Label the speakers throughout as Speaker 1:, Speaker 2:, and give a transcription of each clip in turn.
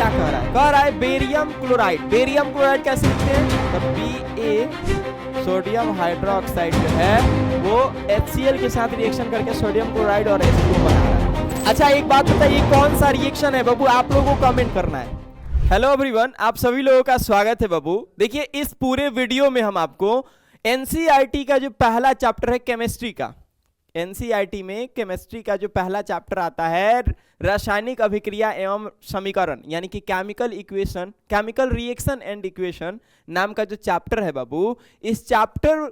Speaker 1: क्या कह रहा है बेरियम क्लोराइड। बेरियम क्लोराइड कैसे लिखते हैं? तो Ba सोडियम हाइड्रोक्साइड जो है वो HCl के साथ रिएक्शन करके सोडियम क्लोराइड और H2O बना रहा है। अच्छा एक बात बताइए, कौन सा रिएक्शन है बाबू? आप लोगों को कमेंट करना है। हेलो एवरीवन, आप सभी लोगों का स्वागत है बाबू। देखिए इस पूरे वीडियो में हम आपको एनसीईआरटी का जो पहला चैप्टर है केमिस्ट्री का, एनसीईआरटी में केमिस्ट्री का जो पहला चैप्टर आता है रासायनिक अभिक्रिया एवं समीकरण, यानी कि chemical equation, chemical reaction and equation नाम का जो चैप्टर है बाबू, इस चैप्टर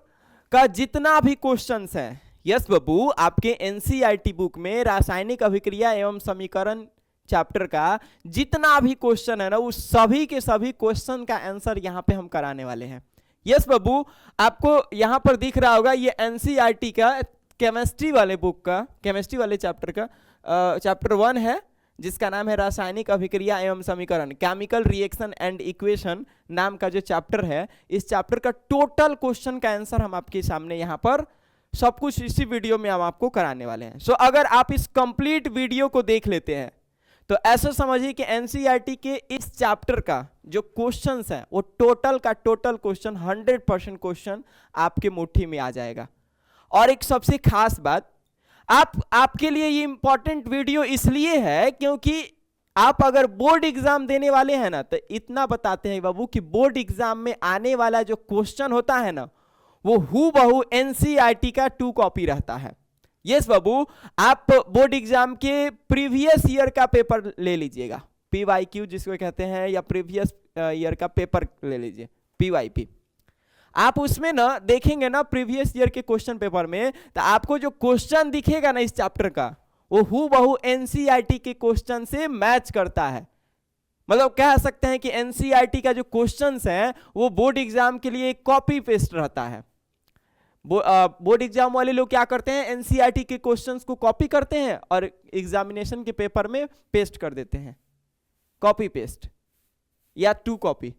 Speaker 1: का जितना भी क्वेश्चंस है, यस बाबू, आपके एनसीईआरटी बुक में रासायनिक अभिक्रिया एवं समीकरण चैप्टर का जितना भी क्वेश्चन है ना, उस सभी के सभी क्वेश्चन का आंसर यहाँ पे हम कराने वाले हैं। यस बाबू, आपको यहाँ पर दिख रहा होगा ये एनसीईआरटी का केमिस्ट्री वाले बुक का, केमिस्ट्री वाले चैप्टर का चैप्टर 1 है, जिसका नाम है रासायनिक अभिक्रिया एवं समीकरण, केमिकल रिएक्शन एंड इक्वेशन नाम का जो चैप्टर है, इस चैप्टर का टोटल क्वेश्चन का आंसर हम आपके सामने यहाँ पर सब कुछ इसी वीडियो में हम आपको कराने वाले हैं। सो अगर आप इस कंप्लीट वीडियो को देख लेते हैं तो ऐसा समझिए कि एनसीईआरटी के इस चैप्टर का जो क्वेश्चंस है वो टोटल का टोटल क्वेश्चन 100% क्वेश्चन आपके मुट्ठी में आ जाएगा। और एक सबसे खास बात, आपके लिए ये इंपॉर्टेंट वीडियो इसलिए है क्योंकि आप अगर बोर्ड एग्जाम देने वाले हैं ना, तो इतना बताते हैं बाबू कि बोर्ड एग्जाम में आने वाला जो क्वेश्चन होता है ना, वो हूबहू एनसीईआरटी का 2 कॉपी रहता है। यस बाबू, आप बोर्ड एग्जाम के प्रीवियस ईयर का पेपर ले लीजिएगा, PYQ जिसको कहते हैं, या प्रीवियस ईयर का पेपर ले लीजिए, PYP। आप उसमें ना देखेंगे ना प्रीवियस ईयर के क्वेश्चन पेपर में, तो आपको जो क्वेश्चन दिखेगा ना इस चैप्टर का, वो हूबहू एनसीईआरटी के क्वेश्चन से मैच करता है। मतलब कह सकते हैं कि एनसीईआरटी का जो क्वेश्चंस हैं वो बोर्ड एग्जाम के लिए कॉपी पेस्ट रहता है। बोर्ड एग्जाम वाले लोग क्या करते हैं, एनसीईआरटी के क्वेश्चंस को कॉपी करते हैं और एग्जामिनेशन के पेपर में पेस्ट कर देते हैं, कॉपी पेस्ट या 2 कॉपी।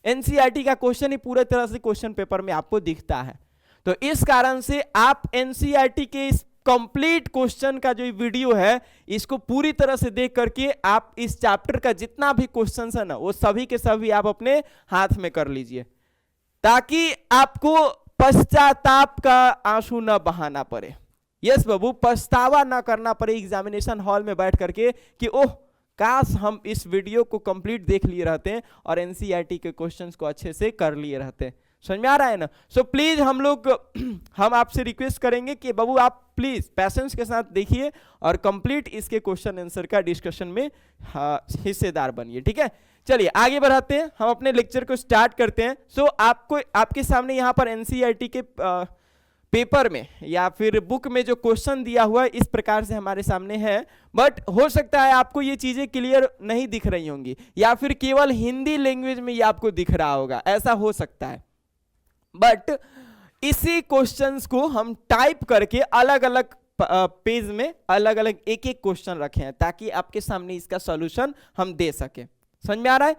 Speaker 1: एनसीईआरटी का क्वेश्चन ही पूरे तरह से क्वेश्चन पेपर में आपको दिखता है। तो इस कारण से आप एनसीईआरटी के इस कंप्लीट क्वेश्चन का जो वीडियो है, इसको पूरी तरह से देख करके आप इस चैप्टर का जितना भी क्वेश्चन है ना, वो सभी के सभी आप अपने हाथ में कर लीजिए, ताकि आपको पश्चाताप का आंसू न बहाना पड़े। यस बाबू, पछतावा ना करना पड़े एग्जामिनेशन हॉल में बैठ करके कि ओह काश हम इस वीडियो को कंप्लीट देख लिए रहते हैं और एनसीईआरटी के क्वेश्चंस को अच्छे से कर लिए रहते हैं। समझ में आ रहा है ना? सो प्लीज हम आपसे रिक्वेस्ट करेंगे कि बाबू आप प्लीज पैसेंस के साथ देखिए और कंप्लीट इसके क्वेश्चन आंसर का डिस्कशन में हिस्सेदार बनिए। ठीक है, चलिए आगे बढ़ाते हैं, हम अपने लेक्चर को स्टार्ट करते हैं। सो आपको आपके सामने यहाँ पर एनसीईआरटी के पेपर में या फिर बुक में जो क्वेश्चन दिया हुआ है इस प्रकार से हमारे सामने है, बट हो सकता है आपको ये चीजें क्लियर नहीं दिख रही होंगी या फिर केवल हिंदी लैंग्वेज में ये आपको दिख रहा होगा, ऐसा हो सकता है। बट इसी क्वेश्चंस को हम टाइप करके अलग अलग पेज में अलग अलग एक एक क्वेश्चन रखे हैं ताकि आपके सामने इसका सॉल्यूशन हम दे सके। समझ में आ रहा है?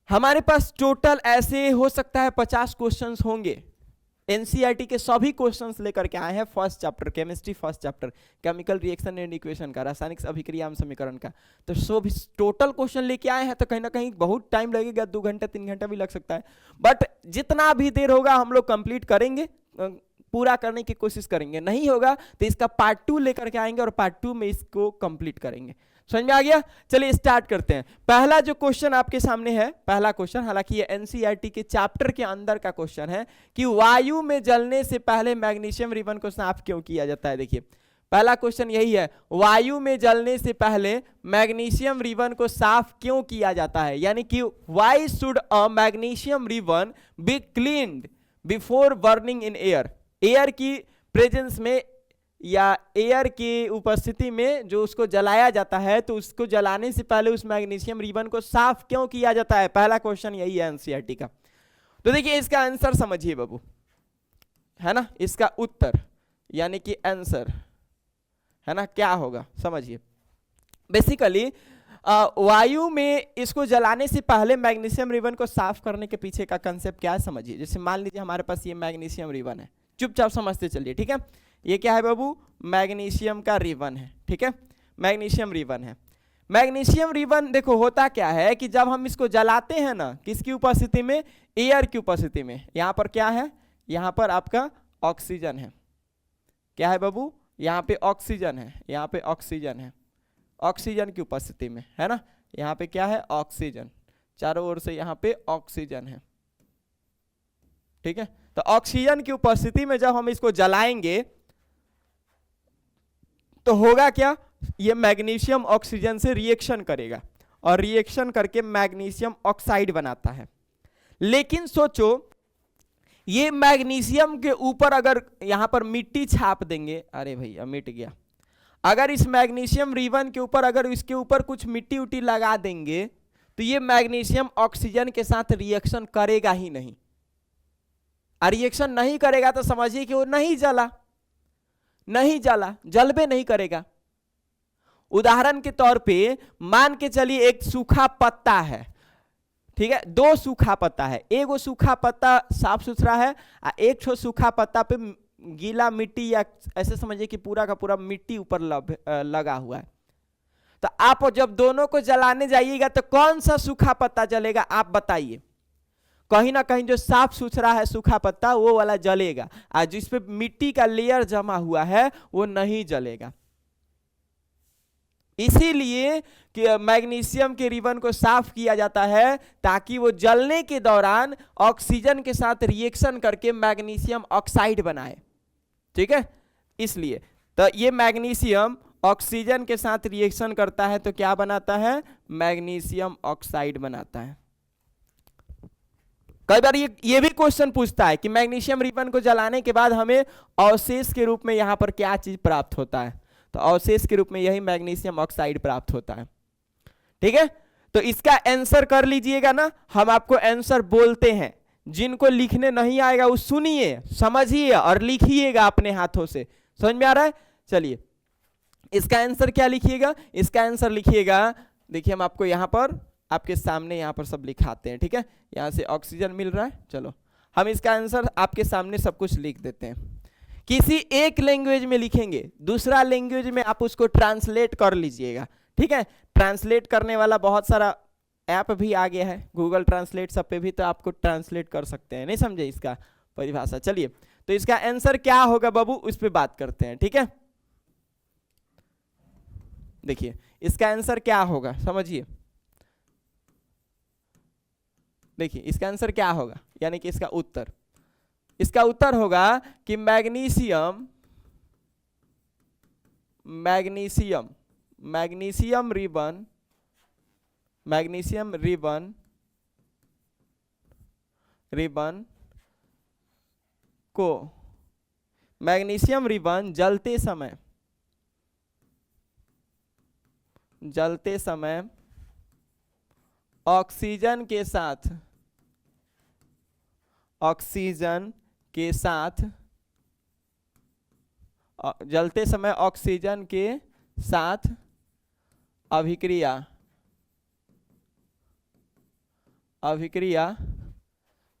Speaker 1: हमारे पास टोटल ऐसे हो सकता है 50 क्वेश्चंस होंगे। एनसीईआरटी के सभी क्वेश्चंस लेकर के आए हैं first chapter chemistry, first chapter chemical reaction and equation का, रासायनिक अभिक्रिया एवं समीकरण का। तो सो टोटल क्वेश्चन लेके आए हैं, तो कहीं ना कहीं बहुत टाइम लगेगा, 2 घंटा 3 घंटा भी लग सकता है। बट जितना भी देर होगा हम लोग कंप्लीट करेंगे, पूरा करने की कोशिश करेंगे। नहीं होगा तो इसका पार्ट 2 लेकर के आएंगे और पार्ट 2 में इसको कंप्लीट करेंगे। समझ में आ गया? चलिए स्टार्ट करते हैं। पहला जो क्वेश्चन आपके सामने है, पहला क्वेश्चन, हालांकि ये एनसीईआरटी के चैप्टर के अंदर का क्वेश्चन है कि वायु में जलने से पहले मैग्नीशियम रिबन को साफ क्यों किया जाता है। देखिए पहला क्वेश्चन यही है, वायु में जलने से पहले मैग्नीशियम रिबन को साफ क्यों किया जाता है, यानी कि why should a magnesium ribbon be cleaned before burning in air. Air की प्रेजेंस में या एयर की उपस्थिति में जो उसको जलाया जाता है, तो उसको जलाने से पहले उस मैग्नीशियम रिबन को साफ क्यों किया जाता है। पहला क्वेश्चन यही है एनसीईआरटी का। तो देखिए इसका आंसर समझिए बाबू, है ना, इसका उत्तर यानी कि आंसर है ना, क्या होगा समझिए। बेसिकली वायु में इसको जलाने से पहले मैग्नीशियम रिबन को साफ करने के पीछे का कंसेप्ट क्या है समझिए। जैसे मान लीजिए हमारे पास ये मैग्नीशियम रिबन है, चुपचाप समझते चलिए, ठीक है। ये क्या है बाबू, मैग्नीशियम का रिबन है, ठीक है, मैग्नीशियम रिबन है। मैग्नीशियम रिबन देखो होता क्या है कि जब हम इसको जलाते हैं ना, किसकी उपस्थिति में, एयर की उपस्थिति में, यहां पर क्या है, यहां पर आपका ऑक्सीजन है, क्या है बाबू, यहाँ पे ऑक्सीजन है, यहाँ पे ऑक्सीजन है, ऑक्सीजन की उपस्थिति में, है ना, यहाँ पे क्या है, ऑक्सीजन, चारों ओर से यहाँ पे ऑक्सीजन है, ठीक है। तो ऑक्सीजन की उपस्थिति में जब हम इसको जलाएंगे तो होगा क्या, ये मैग्नीशियम ऑक्सीजन से रिएक्शन करेगा और रिएक्शन करके मैग्नीशियम ऑक्साइड बनाता है। लेकिन सोचो ये मैग्नीशियम के ऊपर अगर यहां पर मिट्टी छाप देंगे, अरे भैया मिट गया, अगर इस मैग्नीशियम रिबन के ऊपर अगर इसके ऊपर कुछ मिट्टी उट्टी लगा देंगे तो ये मैग्नीशियम ऑक्सीजन के साथ रिएक्शन करेगा ही नहीं, और रिएक्शन नहीं करेगा तो समझिए कि वो नहीं जला, नहीं जला, जलबे नहीं करेगा। उदाहरण के तौर पे मान के चलिए एक सूखा पत्ता है, ठीक है, दो सूखा पत्ता है, एक वो सूखा पत्ता साफ सुथरा है और एक ठो सूखा पत्ता पे गीला मिट्टी या ऐसे समझिए कि पूरा का पूरा मिट्टी ऊपर लगा हुआ है। तो आप जब दोनों को जलाने जाइएगा तो कौन सा सूखा पत्ता जलेगा आप बताइए, कहीं ना कहीं जो साफ सुथरा है सूखा पत्ता वो वाला जलेगा, और जिस पे मिट्टी का लेयर जमा हुआ है वो नहीं जलेगा। इसीलिए कि मैग्नीशियम के रिबन को साफ किया जाता है ताकि वो जलने के दौरान ऑक्सीजन के साथ रिएक्शन करके मैग्नीशियम ऑक्साइड बनाए, ठीक है। इसलिए तो ये मैग्नीशियम ऑक्सीजन के साथ रिएक्शन करता है तो क्या बनाता है, मैग्नीशियम ऑक्साइड बनाता है। कई बार ये भी क्वेश्चन पूछता है कि मैग्नीशियम रिबन को जलाने के बाद हमें अवशेष के रूप में यहां पर क्या चीज प्राप्त होता है, तो अवशेष के रूप में यही मैग्नीशियम ऑक्साइड प्राप्त होता है, ठीक है। तो इसका आंसर कर लीजिएगा ना, हम आपको आंसर बोलते हैं, जिनको लिखने नहीं आएगा वो सुनिए समझिए और लिखिएगा अपने हाथों से, समझ में आ रहा है। चलिए इसका आंसर क्या लिखिएगा, इसका आंसर लिखिएगा, देखिए हम आपको यहाँ पर आपके सामने यहाँ पर सब लिखाते हैं, ठीक है, यहाँ से ऑक्सीजन मिल रहा है, चलो हम इसका आंसर आपके सामने सब कुछ लिख देते हैं। किसी एक लैंग्वेज में लिखेंगे, दूसरा लैंग्वेज में आप उसको ट्रांसलेट कर लीजिएगा, ठीक है। ट्रांसलेट करने वाला बहुत सारा ऐप भी आ गया है, गूगल ट्रांसलेट सब पे भी तो आपको ट्रांसलेट कर सकते हैं, नहीं समझे इसका परिभाषा। चलिए तो इसका आंसर क्या होगा बाबू, उस पर बात करते हैं, ठीक है। देखिए इसका आंसर क्या होगा समझिए, देखिए इसका आंसर क्या होगा, यानी कि इसका उत्तर होगा कि मैग्नीशियम रिबन जलते समय ऑक्सीजन के साथ जलते समय ऑक्सीजन के साथ अभिक्रिया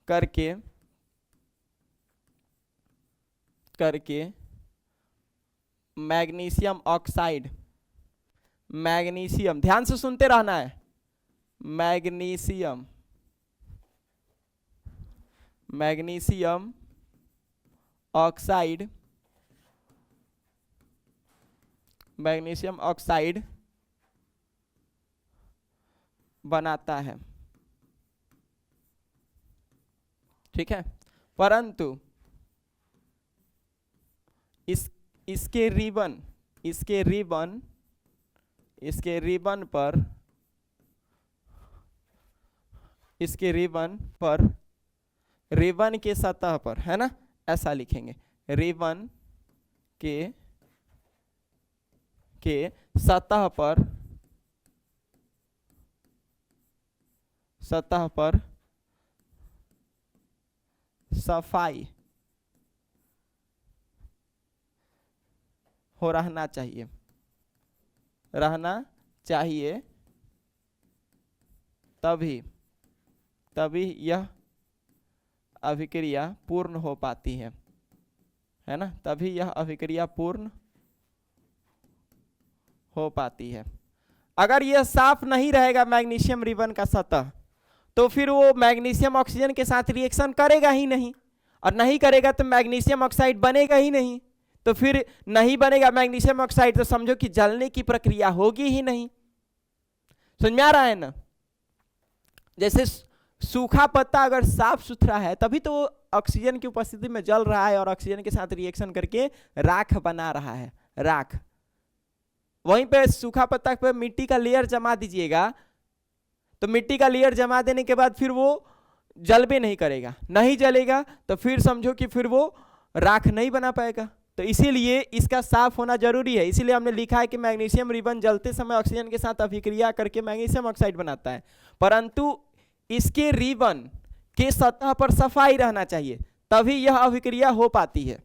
Speaker 1: करके मैग्नीशियम ऑक्साइड, मैग्नीशियम ध्यान से सुनते रहना है, मैग्नीशियम ऑक्साइड बनाता है, ठीक है। परंतु इसके रिबन पर रिबन के सतह पर, है ना, ऐसा लिखेंगे, रिबन के सतह पर सफाई हो रहना चाहिए, तभी यह अभिक्रिया पूर्ण हो पाती है ना, तभी यह अभिक्रिया पूर्ण हो पाती है। अगर यह साफ नहीं रहेगा मैग्नीशियम रिबन का सतह, तो फिर वो मैग्नीशियम ऑक्सीजन के साथ रिएक्शन करेगा ही नहीं, और नहीं करेगा तो मैग्नीशियम ऑक्साइड बनेगा ही नहीं। तो फिर नहीं बनेगा मैग्नीशियम ऑक्साइड तो समझो कि जलने की प्रक्रिया होगी ही नहीं। समझ में आ रहा है ना? जैसे सूखा पत्ता अगर साफ सुथरा है तभी तो ऑक्सीजन की उपस्थिति में जल रहा है और ऑक्सीजन के साथ रिएक्शन करके राख बना रहा है, राख। वहीं पे सूखा पत्ता पे मिट्टी का लेयर जमा दीजिएगा, तो मिट्टी का लेयर जमा देने के बाद फिर वो जलबे नहीं करेगा, नहीं जलेगा तो फिर समझो कि फिर वो राख नहीं बना पाएगा। तो इसीलिए इसका साफ होना जरूरी है। इसीलिए हमने लिखा है कि मैग्नीशियम रिबन जलते समय ऑक्सीजन के साथ अभिक्रिया करके मैग्नीशियम ऑक्साइड बनाता है, परंतु इसके रिबन के सतह पर सफाई रहना चाहिए, तभी यह अभिक्रिया हो पाती है।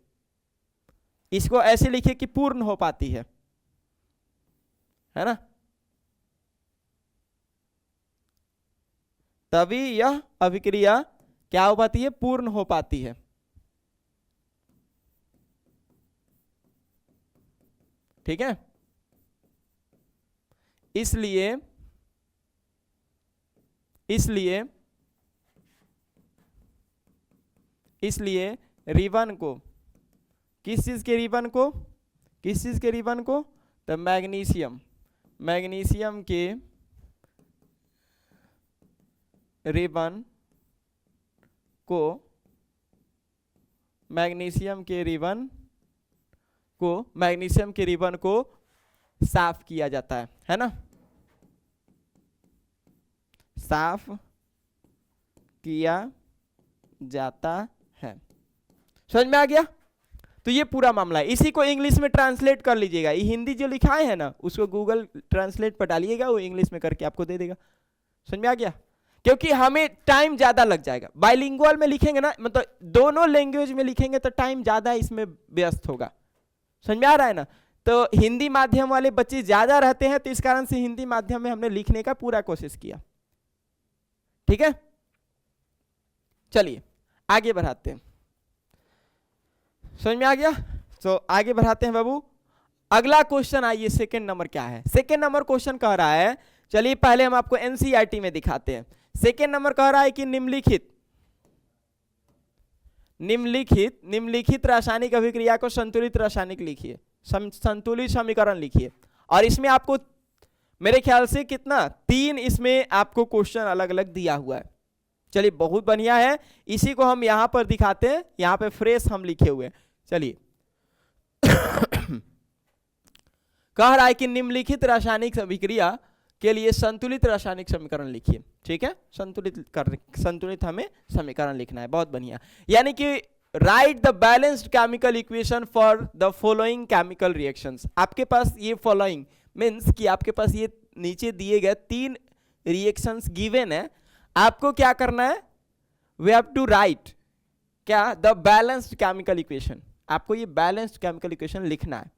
Speaker 1: इसको ऐसे लिखिए कि पूर्ण हो पाती है ना? तभी यह अभिक्रिया क्या हो पाती है? पूर्ण हो पाती है। ठीक है? इसलिए रिबन को, किस चीज के रिबन को, किस चीज के रिबन को? तो मैग्नीशियम के रिबन को, मैग्नीशियम के रिबन को साफ किया जाता है ना? साफ किया जाता है। समझ में आ गया? तो ये पूरा मामला है। इसी को इंग्लिश में ट्रांसलेट कर लीजिएगा। ये हिंदी जो लिखा है ना उसको गूगल ट्रांसलेट पर डालिएगा, वो इंग्लिश में करके आपको दे देगा। समझ में आ गया? क्योंकि हमें टाइम ज्यादा लग जाएगा। बाइलिंगुअल में लिखेंगे ना, मतलब दोनों लैंग्वेज में लिखेंगे तो टाइम ज्यादा इसमें व्यस्त होगा। समझ में आ रहा है ना? तो हिंदी माध्यम वाले बच्चे ज्यादा रहते हैं, तो इस कारण से हिंदी माध्यम में हमने लिखने का पूरा कोशिश किया। ठीक है, चलिए आगे बढ़ाते हैं। समझ में आ गया? तो आगे बढ़ाते हैं बाबू। अगला क्वेश्चन आइए, सेकंड नंबर क्या है? सेकंड नंबर क्वेश्चन कह रहा है, चलिए पहले हम आपको एनसीईआरटी में दिखाते हैं। सेकंड नंबर कह रहा है कि निम्नलिखित रासायनिक अभिक्रिया को संतुलित रासायनिक लिखिए, संतुलित समीकरण लिखिए। और इसमें आपको मेरे ख्याल से कितना 3 इसमें आपको क्वेश्चन अलग अलग दिया हुआ है। चलिए बहुत बढ़िया है, इसी को हम यहां पर दिखाते हैं। यहां पे फ्रेश हम लिखे हुए। चलिए कह रहा है कि निम्नलिखित रासायनिक अभिक्रिया के लिए संतुलित रासायनिक समीकरण लिखिए। ठीक है, संतुलित हमें समीकरण लिखना है। बहुत बढ़िया, यानी कि write the balanced chemical equation for the following chemical reactions. आपके पास ये फॉलोइंग मीन्स कि आपके पास ये नीचे दिए गए 3 रिएक्शंस गिवन है। आपको क्या करना है? वी हैव टू राइट क्या? The balanced chemical equation. आपको ये बैलेंस्ड केमिकल इक्वेशन लिखना है।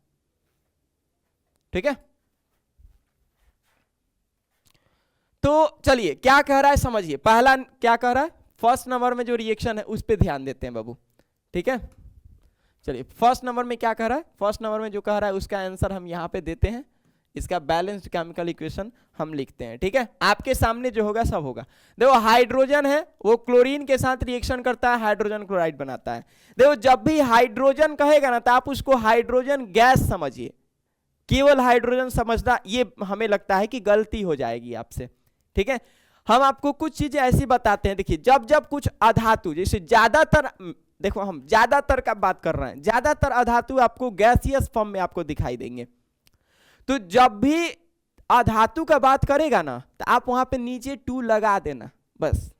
Speaker 1: ठीक है, तो चलिए क्या कह रहा है समझिए। पहला क्या कह रहा है? फर्स्ट नंबर में जो रिएक्शन है उस पर ध्यान देते हैं बाबू। ठीक है, चलिए फर्स्ट नंबर में क्या कह रहा है? फर्स्ट नंबर में जो कह रहा है उसका आंसर हम यहां पे देते हैं। इसका बैलेंस्ड केमिकल इक्वेशन हम लिखते हैं। ठीक है, आपके सामने जो होगा सब होगा। देखो हाइड्रोजन है, वो क्लोरीन के साथ रिएक्शन करता है, हाइड्रोजन क्लोराइड बनाता है। देखो जब भी हाइड्रोजन कहेगा ना तो आप उसको हाइड्रोजन गैस समझिए। केवल हाइड्रोजन समझना ये हमें लगता है कि गलती हो जाएगी आपसे। ठीक है, हम आपको कुछ चीजें ऐसी बताते हैं। देखिए जब जब कुछ अधातु, जैसे ज्यादातर, देखो हम ज्यादातर का बात कर रहे हैं, ज्यादातर अधातु आपको गैसियस फॉर्म में आपको दिखाई देंगे। तो जब भी अधातु का बात करेगा ना तो आप वहां पे नीचे 2 लगा देना बस।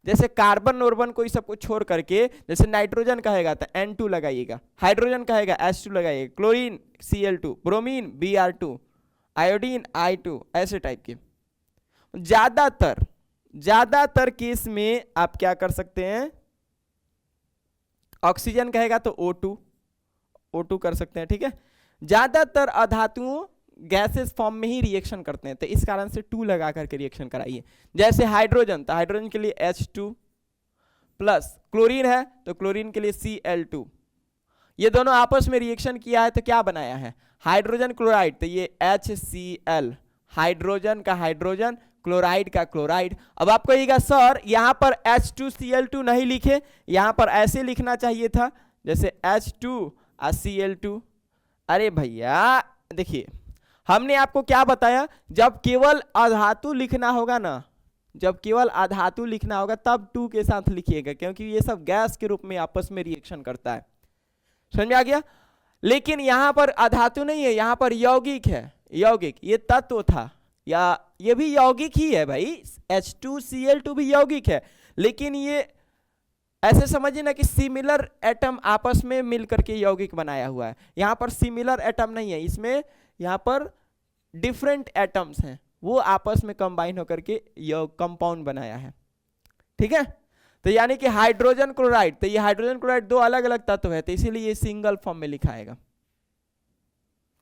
Speaker 1: जैसे कार्बन नॉर्बन को सबको छोड़ करके, जैसे नाइट्रोजन कहेगा तो N2 लगाइएगा, हाइड्रोजन कहेगा H2 लगाइएगा, chlorine Cl2, bromine Br2, iodine I2, ऐसे टाइप के। ज्यादातर केस में आप क्या कर सकते हैं? ऑक्सीजन कहेगा तो O2 कर सकते हैं। ठीक है, ज्यादातर अधातुओं गैसेस फॉर्म में ही रिएक्शन करते हैं, तो इस कारण से 2 लगा करके रिएक्शन कराइए। जैसे हाइड्रोजन, तो हाइड्रोजन के लिए H2 प्लस, क्लोरीन है तो क्लोरीन के लिए Cl2। ये दोनों आपस में रिएक्शन किया है तो क्या बनाया है? हाइड्रोजन क्लोराइड, तो ये HCl हाइड्रोजन का हाइड्रोजन, क्लोराइड का क्लोराइड। अब आपको कहिएगा सर यहाँ पर H2Cl2 नहीं लिखे, यहाँ पर ऐसे लिखना चाहिए था जैसे H2 और Cl2। अरे भैया देखिए, हमने आपको क्या बताया, जब केवल अधातु लिखना होगा ना, जब केवल अधातु लिखना होगा तब 2 के साथ लिखिएगा, क्योंकि ये सब गैस के रूप में आपस में रिएक्शन करता है। समझ में आ गया? लेकिन यहाँ पर अधातु नहीं है, यहाँ पर यौगिक है। यौगिक ये तत्व था, या ये भी यौगिक ही है भाई, H2Cl2 भी यौगिक है, लेकिन ये ऐसे समझिए ना कि सिमिलर एटम आपस में मिलकर के यौगिक बनाया हुआ है। यहाँ पर सिमिलर एटम नहीं है, इसमें यहाँ पर डिफरेंट एटम्स हैं, वो आपस में कंबाइन होकर के कंपाउंड बनाया है। ठीक है, तो यानी कि हाइड्रोजन क्लोराइड, तो ये हाइड्रोजन क्लोराइड दो अलग अलग तत्व है, तो इसीलिए ये सिंगल फॉर्म में लिखा आएगा।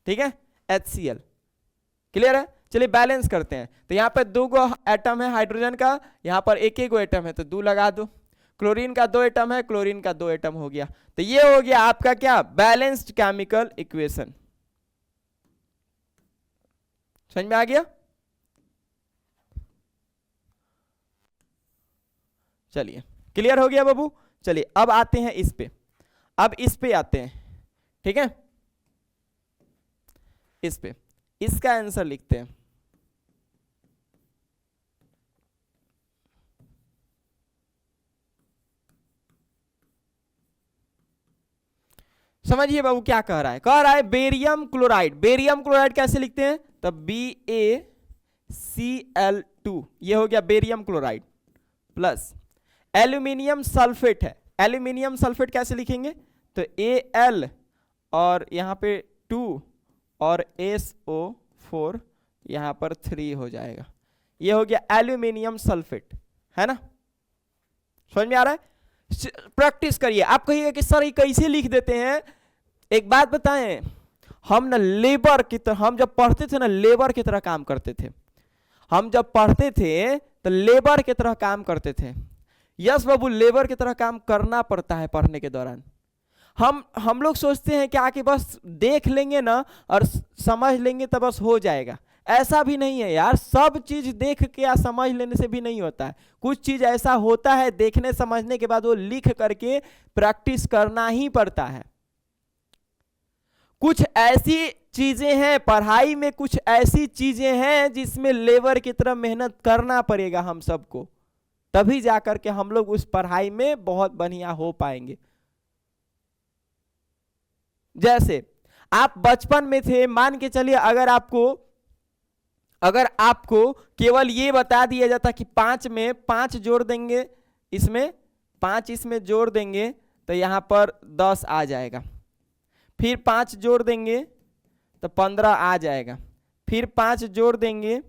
Speaker 1: ठीक है, HCl। क्लियर है? चलिए बैलेंस करते हैं। तो यहाँ पे 2 गो एटम है हाइड्रोजन का, यहाँ पर 1 गो एटम है, तो 2 लगा दो। क्लोरीन का 2 एटम है, क्लोरीन का 2 एटम हो गया। तो ये हो गया आपका क्या, बैलेंस्ड केमिकल इक्वेशन। समझ में आ गया? चलिए क्लियर हो गया बाबू। चलिए अब आते हैं इस पे, अब इस पे आते हैं। ठीक है, इस पे इसका आंसर लिखते हैं। समझिए बाबू क्या कह रहा है, कह रहा है बेरियम क्लोराइड। बेरियम क्लोराइड कैसे लिखते हैं, तब BaCl2, ये हो गया barium chloride, plus aluminium sulphate है। एल्यूमिनियम सल्फेट कैसे लिखेंगे, तो Al और यहाँ पे 2 और SO4, यहाँ पर 3 हो जाएगा। ये हो गया एल्यूमिनियम सल्फेट, है ना? समझ में आ रहा है? प्रैक्टिस करिए। आप कहिएगा कि सर ये कैसे लिख देते हैं, एक बात बताएं, हम ना लेबर की तरह, हम जब पढ़ते थे ना लेबर की तरह काम करते थे। हम जब पढ़ते थे तो लेबर की तरह काम करते थे। यस बाबू, लेबर की तरह काम करना पड़ता है पढ़ने के दौरान। हम लोग सोचते हैं क्या कि बस देख लेंगे ना और समझ लेंगे तो बस हो जाएगा। ऐसा भी नहीं है यार, सब चीज देख के या समझ लेने से भी नहीं होता है। कुछ चीज ऐसा होता है देखने समझने के बाद वो लिख करके प्रैक्टिस करना ही पड़ता है। कुछ ऐसी चीजें हैं पढ़ाई में, कुछ ऐसी चीजें हैं जिसमें लेबर की तरह मेहनत करना पड़ेगा हम सबको, तभी जाकर के हम लोग उस पढ़ाई में बहुत बढ़िया हो पाएंगे। जैसे आप बचपन में थे, मान के चलिए अगर आपको केवल ये बता दिया जाता कि 5 में 5 जोड़ देंगे, इसमें 5 इसमें जोड़ देंगे तो यहां पर 10 आ जाएगा, फिर 5 जोड़ देंगे तो 15 आ जाएगा, फिर 5 जोड़ देंगे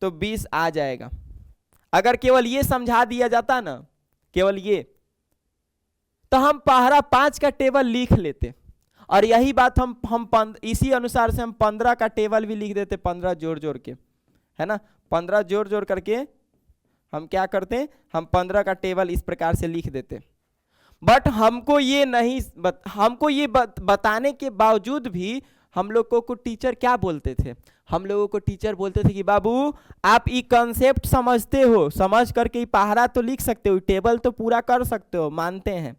Speaker 1: तो 20 आ जाएगा। अगर केवल ये समझा दिया जाता ना, केवल ये, तो हम पहला 5 का टेबल लिख लेते, और यही बात हम इसी अनुसार से हम 15 का टेबल भी लिख देते, 15 जोड़ जोड़ के, है ना? 15 जोड़ जोड़ करके हम क्या करते हैं, हम 15 का टेबल इस प्रकार से लिख देते। बट हमको ये बताने के बावजूद भी हम लोगों को टीचर क्या बोलते थे, हम लोगों को टीचर बोलते थे कि बाबू आप ये कॉन्सेप्ट समझते हो, समझ करके ये पहरा तो लिख सकते हो, टेबल तो पूरा कर सकते हो, मानते हैं,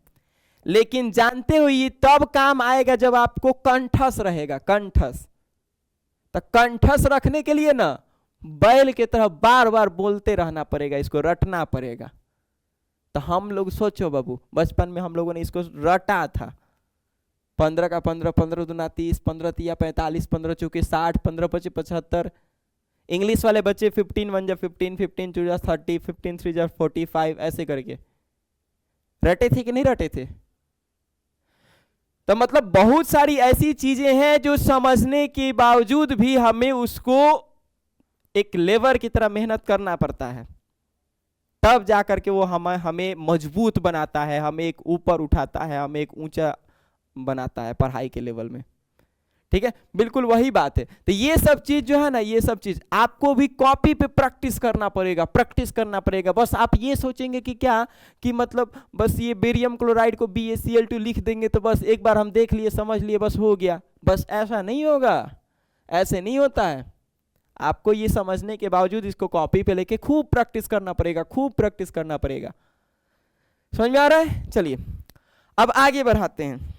Speaker 1: लेकिन जानते हो ये तब काम आएगा जब आपको कंठस्थ रहेगा। कंठस्थ, तो कंठस्थ रखने के लिए ना बैल की तरह बार बार बोलते रहना पड़ेगा, इसको रटना पड़ेगा। तो हम लोग सोचो बाबू, बचपन में हम लोगों ने इसको रटा था। 15 का 15, 15 दूना 30, 15 तिया 45, 15 चौके 60, 15 पचे 75। इंग्लिश वाले बच्चे 15 1 जा 15, 15 2 जा 30, 15 3 जा 45, ऐसे करके रटे थे कि नहीं रटे थे? तो मतलब बहुत सारी ऐसी चीजें हैं जो समझने के बावजूद भी हमें उसको एक लेबर की तरह मेहनत करना पड़ता है, तब जाकर के वो हमें मजबूत बनाता है, हमें एक ऊपर उठाता है, हमें एक ऊंचा बनाता है पढ़ाई के लेवल में। ठीक है, बिल्कुल वही बात है। तो ये सब चीज जो है ना, ये सब चीज आपको भी कॉपी पे प्रैक्टिस करना पड़ेगा, प्रैक्टिस करना पड़ेगा। बस आप ये सोचेंगे कि क्या कि मतलब बस ये बेरियम क्लोराइड को BaCl2 लिख देंगे तो बस एक बार हम देख लिए समझ लिए बस हो गया, बस ऐसा नहीं होगा, ऐसे नहीं होता है। आपको ये समझने के बावजूद इसको कॉपी पे लेके खूब प्रैक्टिस करना पड़ेगा, खूब प्रैक्टिस करना पड़ेगा। समझ में आ रहा है? चलिए अब आगे बढ़ाते हैं।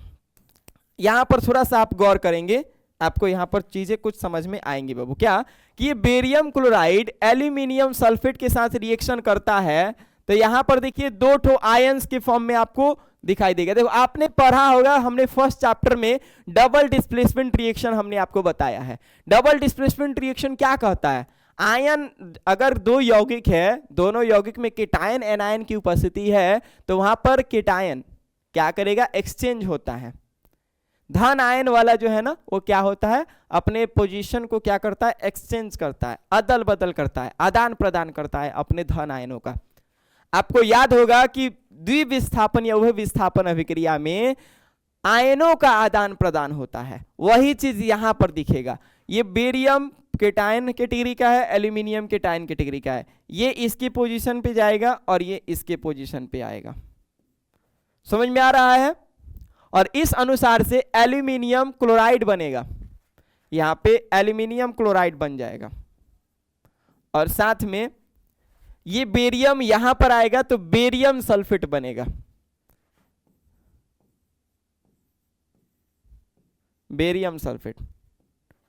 Speaker 1: यहां पर थोड़ा सा आप गौर करेंगे, आपको यहां पर चीजें कुछ समझ में आएंगी बाबू। क्या कि ये बेरियम क्लोराइड एल्यूमिनियम सल्फेट के साथ रिएक्शन करता है, तो यहां पर देखिए दो ठो आयंस के फॉर्म में आपको दिखाई देगा। देखो आपने पढ़ा होगा, हमने फर्स्ट चैप्टर में डबल डिस्प्लेसमेंट रिएक्शन हमने आपको बताया है। डबल डिस्प्लेसमेंट रिएक्शन क्या कहता है? आयन अगर दो यौगिक है, दोनों यौगिक में केटायन एनायन की उपस्थिति है, तो वहां पर केटायन क्या करेगा? एक्सचेंज होता है। धन आयन वाला जो है ना, वो क्या होता है? अपने पोजीशन को क्या करता है? एक्सचेंज करता है, अदल बदल करता है, आदान प्रदान करता है अपने धन आयनों का। आपको याद होगा कि द्विविस्थापन या उभय विस्थापन अभिक्रिया में आयनों का आदान प्रदान होता है, वही चीज यहां पर दिखेगा। ये बेरियम केटायन कैटेगरी का है, एल्यूमिनियम केटायन कैटेगरी का है। ये इसकी पोजीशन पे जाएगा और ये इसके पोजीशन पे आएगा। समझ में आ रहा है? और इस अनुसार से एल्यूमिनियम क्लोराइड बनेगा, यहां पे एल्यूमिनियम क्लोराइड बन जाएगा। और साथ में ये बेरियम यहां पर आएगा तो बेरियम सल्फेट बनेगा, बेरियम सल्फेट।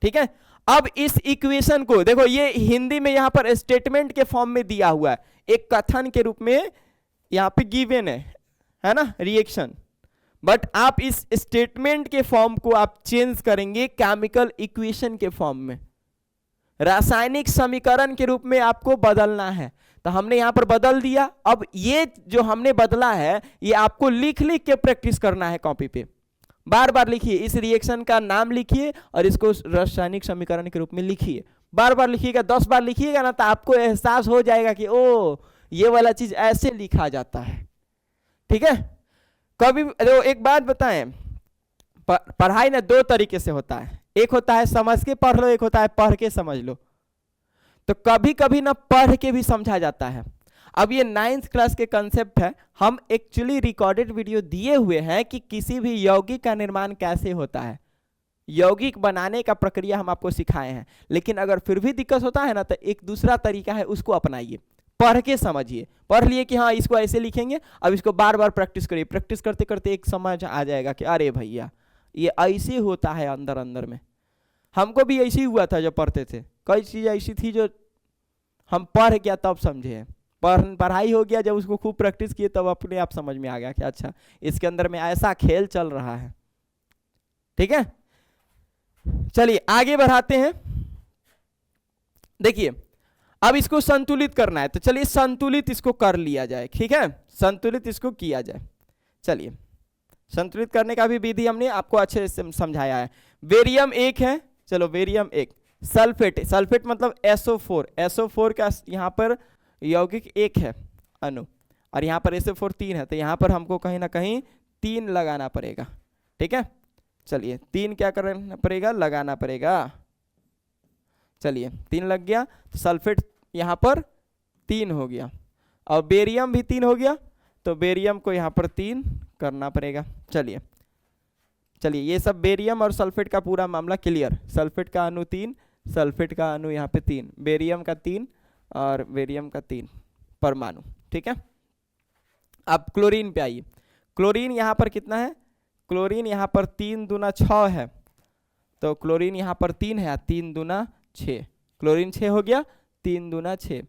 Speaker 1: ठीक है, अब इस इक्वेशन को देखो, ये हिंदी में यहां पर स्टेटमेंट के फॉर्म में दिया हुआ है, एक कथन के रूप में यहां पे गिवन है ना, रिएक्शन। बट आप इस स्टेटमेंट के फॉर्म को आप चेंज करेंगे केमिकल इक्वेशन के फॉर्म में, रासायनिक समीकरण के रूप में आपको बदलना है। तो हमने यहां पर बदल दिया। अब ये जो हमने बदला है, ये आपको लिख लिख के प्रैक्टिस करना है कॉपी पे, बार बार लिखिए। इस रिएक्शन का नाम लिखिए और इसको रासायनिक समीकरण के रूप में लिखिए, बार बार लिखिएगा, 10 बार लिखिएगा ना, तो आपको एहसास हो जाएगा कि ओ ये वाला चीज ऐसे लिखा जाता है। ठीक है, कभी तो एक बात बताएं, पढ़ाई ना दो तरीके से होता है, एक होता है समझ के पढ़ लो, एक होता है पढ़ के समझ लो। तो कभी कभी ना पढ़ के भी समझा जाता है। अब ये 9th क्लास के कंसेप्ट है, हम एक्चुअली रिकॉर्डेड वीडियो दिए हुए हैं कि किसी भी यौगिक का निर्माण कैसे होता है, यौगिक बनाने का प्रक्रिया हम आपको सिखाए हैं। लेकिन अगर फिर भी दिक्कत होता है ना, तो एक दूसरा तरीका है, उसको अपनाइए, पढ़ के समझिए। पढ़ लिए कि हाँ इसको ऐसे लिखेंगे, अब इसको बार बार प्रैक्टिस करिए, प्रैक्टिस करते करते एक समझ आ जाएगा कि अरे भैया ये ऐसे होता है अंदर अंदर में। हमको भी ऐसे ही हुआ था जब पढ़ते थे, कई चीज़ ऐसी थी जो हम पढ़ गया तब समझे, पढ़ाई हो गया जब उसको खूब प्रैक्टिस किए तब अपने आप समझ में आ गया कि अच्छा इसके अंदर में ऐसा खेल चल रहा है। ठीक है, चलिए आगे बढ़ाते हैं। देखिए अब इसको संतुलित करना है, तो चलिए संतुलित इसको कर लिया जाए। ठीक है, संतुलित इसको किया जाए। चलिए संतुलित करने का भी विधि हमने आपको अच्छे से समझाया है। बेरियम 1 है, चलो बेरियम 1, सल्फेट, सल्फेट मतलब SO4, SO4 का यहाँ पर यौगिक 1 है अणु, और यहाँ पर SO4 3 है, तो यहाँ पर हमको कहीं ना कहीं 3 लगाना पड़ेगा। ठीक है, चलिए 3 क्या करना पड़ेगा? लगाना पड़ेगा। चलिए 3 लग गया, तो सल्फेट यहाँ पर 3 हो गया, और बेरियम भी 3 हो गया, तो बेरियम को यहाँ पर 3 करना पड़ेगा। चलिए चलिए ये सब बेरियम और सल्फेट का पूरा मामला क्लियर। सल्फेट का अणु 3, सल्फेट का अणु यहाँ पे 3, बेरियम का 3 और बेरियम का 3 परमाणु। ठीक है, अब क्लोरीन पे आइए। क्लोरीन यहाँ पर कितना है? क्लोरीन यहाँ पर 3 दूना 6 है, तो क्लोरीन यहाँ पर 3 है, 3 दूना 6, क्लोरीन 6 हो गया, 3 दूना 6।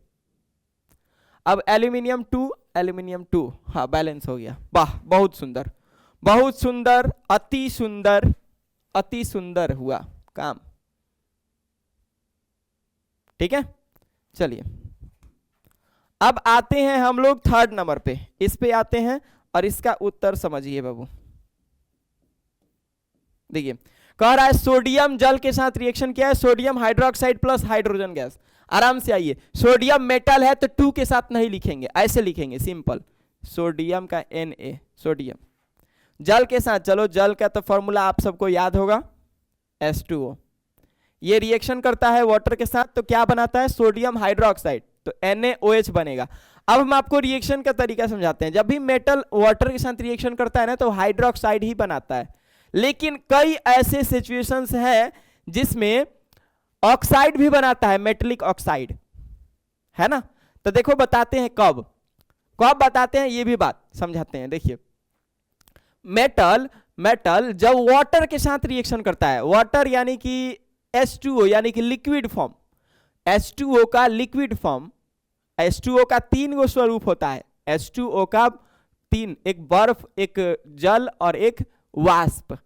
Speaker 1: अब एल्यूमिनियम 2, एल्यूमिनियम 2, हाँ बैलेंस हो गया। वाह बहुत सुंदर, बहुत सुंदर, अति सुंदर, अति सुंदर हुआ काम। ठीक है, चलिए अब आते हैं हम लोग 3rd नंबर पे, इस पे आते हैं और इसका उत्तर समझिए बाबू। देखिए कह रहा है सोडियम जल के साथ रिएक्शन किया है, sodium hydroxide plus hydrogen gas. आराम से आइए, सोडियम मेटल है तो 2 के साथ नहीं लिखेंगे, ऐसे लिखेंगे सिंपल, सोडियम का Na, सोडियम जल के साथ। चलो जल का तो फॉर्मूला आप सबको याद होगा, H2O। ये रिएक्शन करता है वाटर के साथ तो क्या बनाता है? सोडियम हाइड्रोक्साइड, तो NaOH बनेगा। अब हम आपको रिएक्शन का तरीका समझाते हैं। जब भी मेटल वाटर के साथ रिएक्शन करता है ना, तो हाइड्रोक्साइड ही बनाता है। लेकिन कई ऐसे सिचुएशंस हैं जिसमें ऑक्साइड भी बनाता है, मेटेलिक ऑक्साइड, है ना। तो देखो बताते हैं कब कब बताते हैं, ये भी बात समझाते हैं। देखिए मेटल जब वाटर के साथ रिएक्शन करता है, वाटर यानी कि H2O यानी कि लिक्विड फॉर्म, H2O का लिक्विड फॉर्म, H2O का 3 गो स्वरूप होता है, H2O का 3, एक बर्फ, एक जल और एक वाष्प।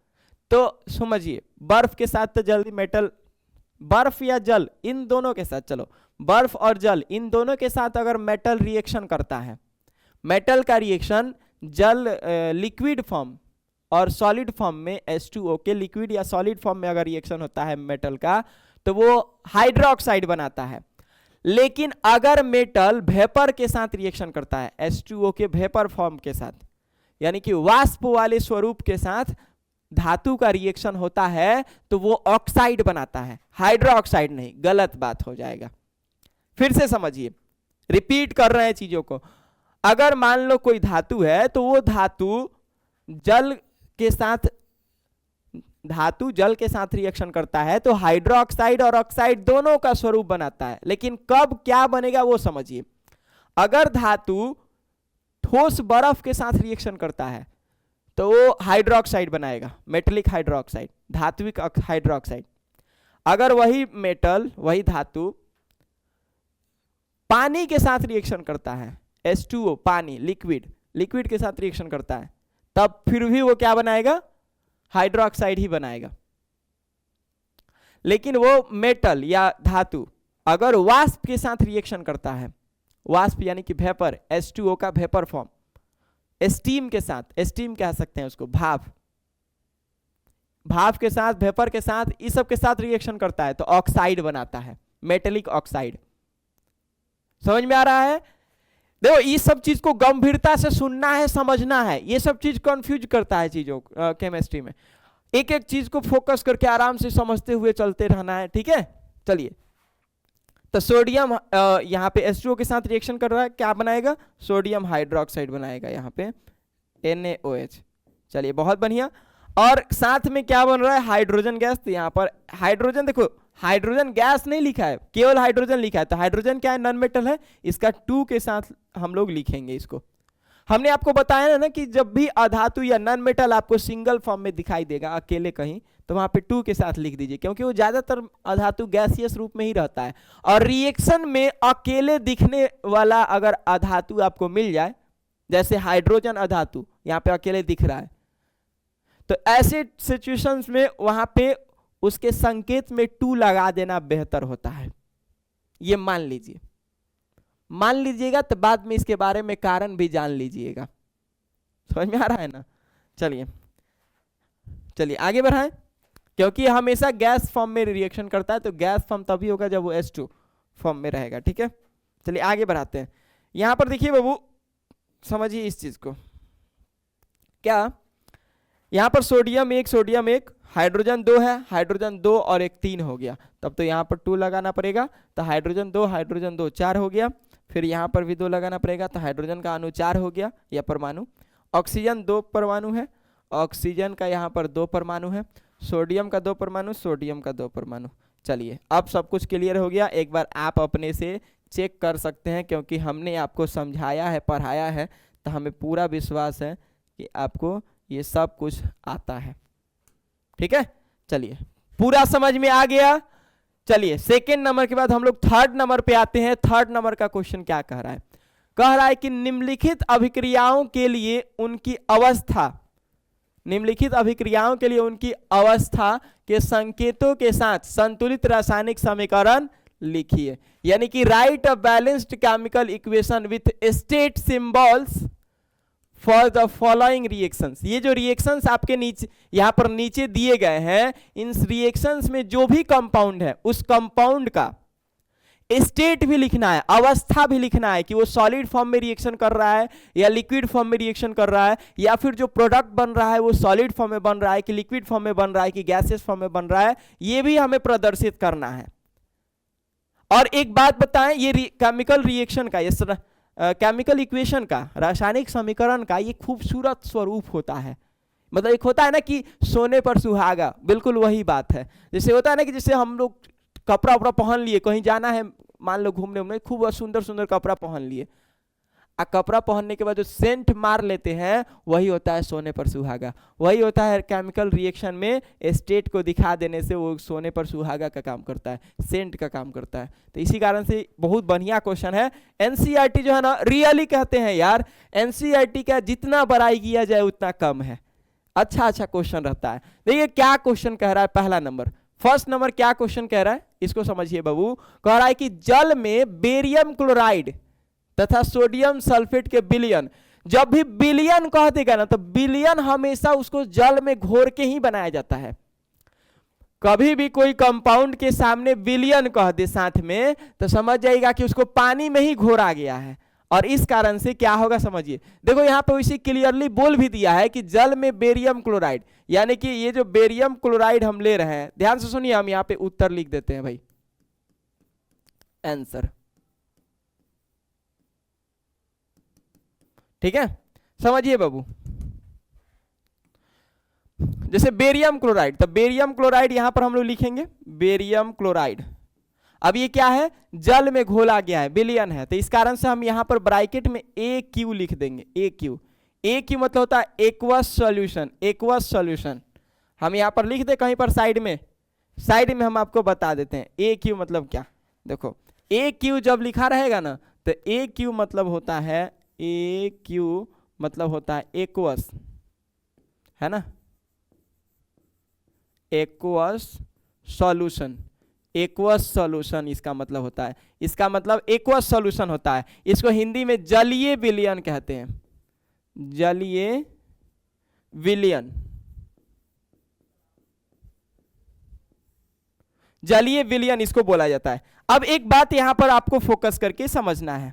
Speaker 1: तो समझिए बर्फ के साथ तो जल्दी मेटल, बर्फ या जल इन दोनों के साथ, चलो बर्फ और जल इन दोनों के साथ अगर मेटल रिएक्शन करता है, मेटल का रिएक्शन जल लिक्विड फॉर्म और सॉलिड फॉर्म में H2O के लिक्विड या सॉलिड फॉर्म में अगर रिएक्शन होता है मेटल का, तो वो हाइड्रोक्साइड बनाता है। लेकिन अगर मेटल वेपर के साथ रिएक्शन करता है, H2O के वेपर फॉर्म के साथ, यानी कि वाष्प वाले स्वरूप के साथ धातु का रिएक्शन होता है, तो वो ऑक्साइड बनाता है, हाइड्रोक्साइड नहीं, गलत बात हो जाएगा। फिर से समझिए, रिपीट कर रहे हैं चीजों को। अगर मान लो कोई धातु है, तो वो धातु जल के साथ रिएक्शन करता है, तो हाइड्रोक्साइड और ऑक्साइड दोनों का स्वरूप बनाता है। लेकिन कब क्या बनेगा वो समझिए। अगर धातु ठोस बर्फ के साथ रिएक्शन करता है, तो वो हाइड्रोक्साइड बनाएगा, मेटेलिक हाइड्रोक्साइड, धात्विक हाइड्रोक्साइड। अगर वही मेटल, वही धातु पानी के साथ रिएक्शन करता है, H2O पानी, लिक्विड के साथ रिएक्शन करता है, तब फिर भी वो क्या बनाएगा, हाइड्रोक्साइड ही बनाएगा। लेकिन वो मेटल या धातु अगर वाष्प के साथ रिएक्शन करता है, वाष्प यानी कि वेपर, H2O का वेपर फॉर्म, स्टीम के साथ, स्टीम कह सकते हैं उसको, भाप के साथ, वेपर के साथ, इस सब के साथ रिएक्शन करता है, तो ऑक्साइड बनाता है, मेटेलिक ऑक्साइड। समझ में आ रहा है? देखो इस सब चीज को गंभीरता से सुनना है, समझना है। ये सब चीज कंफ्यूज करता है चीजों केमिस्ट्री में। एक एक चीज को फोकस करके आराम से समझते हुए चलते रहना है, ठीक है। चलिए, तो सोडियम यहाँ पे H2O के साथ रिएक्शन कर रहा है, क्या बनाएगा, सोडियम हाइड्रोक्साइड बनाएगा, यहाँ पे NaOH। चलिए बहुत बढ़िया। और साथ में क्या बन रहा है, हाइड्रोजन गैस। तो यहाँ पर हाइड्रोजन, देखो हाइड्रोजन गैस नहीं लिखा है, केवल हाइड्रोजन लिखा है। तो हाइड्रोजन क्या है, नॉन मेटल है, इसका 2 के साथ हम लोग लिखेंगे इसको। हमने आपको बताया ना कि जब भी अधातु या नॉन मेटल आपको सिंगल फॉर्म में दिखाई देगा अकेले कहीं, तो वहां पे 2 के साथ लिख दीजिए, क्योंकि वो ज्यादातर अधातु गैसियस रूप में ही रहता है। और रिएक्शन में अकेले दिखने वाला अगर अधातु आपको मिल जाए, जैसे हाइड्रोजन अधातु यहाँ पे अकेले दिख रहा है, तो ऐसे सिचुएशंस में वहां पे उसके संकेत में 2 लगा देना बेहतर होता है। ये मान लीजिएगा, तो बाद में इसके बारे में कारण भी जान लीजिएगा। समझ में आ रहा है ना? चलिए आगे बढ़ाएं। क्योंकि हमेशा गैस फॉर्म में रिएक्शन करता है, तो गैस फॉर्म तभी होगा जब वो H2 फॉर्म में रहेगा, ठीक है। चलिए आगे बढ़ाते हैं। यहां पर देखिए बाबू, समझिए इस चीज को। क्या यहां पर सोडियम 1, हाइड्रोजन 2 है, हाइड्रोजन 2 और 1 3 हो गया, तब तो यहां पर 2 लगाना पड़ेगा। तो हाइड्रोजन 2 4 हो गया। फिर यहां पर भी 2 लगाना पड़ेगा, तो हाइड्रोजन का अणु 4 हो गया या परमाणु। ऑक्सीजन 2 परमाणु है, ऑक्सीजन का यहाँ पर 2 परमाणु है। सोडियम का 2 परमाणु, सोडियम का 2 परमाणु। चलिए अब सब कुछ क्लियर हो गया। एक बार आप अपने से चेक कर सकते हैं, क्योंकि हमने आपको समझाया है, पढ़ाया है, तो हमें पूरा विश्वास है कि आपको ये सब कुछ आता है, ठीक है। चलिए पूरा समझ में आ गया। चलिए सेकेंड नंबर के बाद हम लोग थर्ड नंबर पे आते हैं। थर्ड नंबर का क्वेश्चन क्या कह रहा है, कह रहा है कि निम्नलिखित अभिक्रियाओं के लिए उनकी अवस्था के संकेतों के साथ संतुलित रासायनिक समीकरण लिखिए। यानी कि right a balanced chemical equation with state symbols for the following reactions. ये जो रिएक्शंस आपके नीचे यहां पर नीचे दिए गए हैं, इन रिएक्शंस में जो भी कंपाउंड है उस कंपाउंड का स्टेट भी लिखना है, अवस्था भी लिखना है, कि वो सॉलिड फॉर्म में रिएक्शन कर रहा है या लिक्विड फॉर्म में रिएक्शन कर रहा है, या फिर जो प्रोडक्ट बन रहा है वो सॉलिड फॉर्म में बन रहा है कि लिक्विड फॉर्म में बन रहा है कि गैसेस फॉर्म में बन रहा है, ये भी हमें प्रदर्शित करना है। और एक बात बताएं, ये केमिकल रिएक्शन का, ये केमिकल इक्वेशन का, रासायनिक समीकरण का ये खूबसूरत स्वरूप होता है। मतलब एक होता है ना कि सोने पर सुहागा, बिल्कुल वही बात है। जैसे होता है ना कि जैसे हम लोग कपड़ा उपड़ा पहन लिए, कहीं जाना है मान लो घूमने उमने, खूब सुंदर सुंदर कपड़ा पहन लिए, आ कपड़ा पहनने के बाद जो सेंट मार लेते हैं वही होता है सोने पर सुहागा, वही होता है केमिकल रिएक्शन में स्टेट को दिखा देने से वो सोने पर सुहागा का काम करता है, सेंट का काम करता है। तो इसी कारण से बहुत बढ़िया क्वेश्चन है। एनसीईआरटी जो है ना, रियली कहते हैं यार, एनसीईआरटी का जितना बड़ाई किया जाए उतना कम है, अच्छा अच्छा क्वेश्चन रहता है। देखिए क्या क्वेश्चन कह रहा है, पहला नंबर, फर्स्ट नंबर क्या क्वेश्चन कह रहा है, इसको समझिए बाबू। कह रहा है कि जल में बेरियम क्लोराइड तथा सोडियम सल्फेट के विलयन, जब भी विलयन कह देगा ना तो विलयन हमेशा उसको जल में घोर के ही बनाया जाता है। कभी भी कोई कंपाउंड के सामने विलयन कह दे साथ में तो समझ जाएगा कि उसको पानी में ही घोरा गया है, और इस कारण से क्या होगा समझिए। देखो यहां पे इसी क्लियरली बोल भी दिया है कि जल में बेरियम क्लोराइड, यानी कि ये जो बेरियम क्लोराइड हम ले रहे हैं, ध्यान से सुनिए, हम यहां पे उत्तर लिख देते हैं भाई, आंसर, ठीक है, समझिए बाबू। जैसे बेरियम क्लोराइड, तो बेरियम क्लोराइड यहां पर हम लोग लिखेंगे बेरियम क्लोराइड। अब ये क्या है, जल में घोला गया है, विलयन है, तो इस कारण से हम यहां पर ब्रैकेट में AQ लिख देंगे, AQ। AQ मतलब होता है एक्वस सॉल्यूशन, एक्वस सॉल्यूशन हम यहां पर लिख दे कहीं पर साइड में हम आपको बता देते हैं AQ मतलब क्या। देखो AQ जब लिखा रहेगा ना तो AQ मतलब होता है, AQ मतलब होता है एक्वस, है ना, एक्वस सॉल्यूशन, एक्वस सॉल्यूशन इसका मतलब होता है, इसका मतलब एक्वस सॉल्यूशन होता है। इसको हिंदी में जलीय विलयन कहते हैं, जलीय विलयन, जलीय विलयन इसको बोला जाता है। अब एक बात यहां पर आपको फोकस करके समझना है,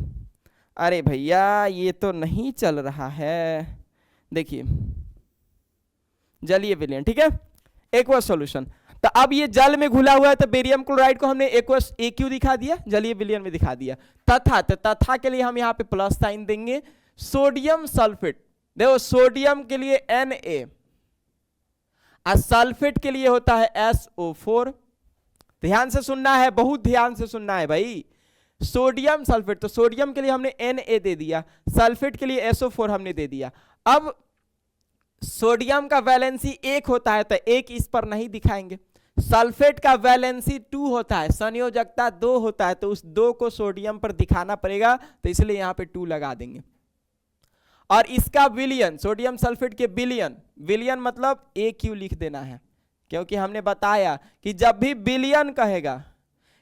Speaker 1: अरे भैया ये तो नहीं चल रहा है, देखिए जलीय विलयन, ठीक है, एक्वस सॉल्यूशन। तो अब ये जल में घुला हुआ है तो बेरियम क्लोराइड को हमने एक्वस AQ दिखा दिया, जलीय विलयन में दिखा दिया। तथा, तो तथा के लिए हम यहाँ पे प्लस साइन देंगे। सोडियम सल्फेट, देखो सोडियम के लिए Na और सल्फेट के लिए होता है SO4। ध्यान से सुनना है, बहुत ध्यान से सुनना है भाई। सोडियम सल्फेट, तो सोडियम के लिए हमने Na दे दिया, सल्फेट के लिए SO4 हमने दे दिया। अब सोडियम का वैलेंसी 1 होता है तो 1 इस पर नहीं दिखाएंगे, सल्फेट का वैलेंसी 2 होता है, संयोजकता 2 होता है, तो उस 2 को सोडियम पर दिखाना पड़ेगा, तो इसलिए यहां पे 2 लगा देंगे। और इसका विलयन, सोडियम सल्फेट के विलयन, विलयन मतलब AQ लिख देना है, क्योंकि हमने बताया कि जब भी विलयन कहेगा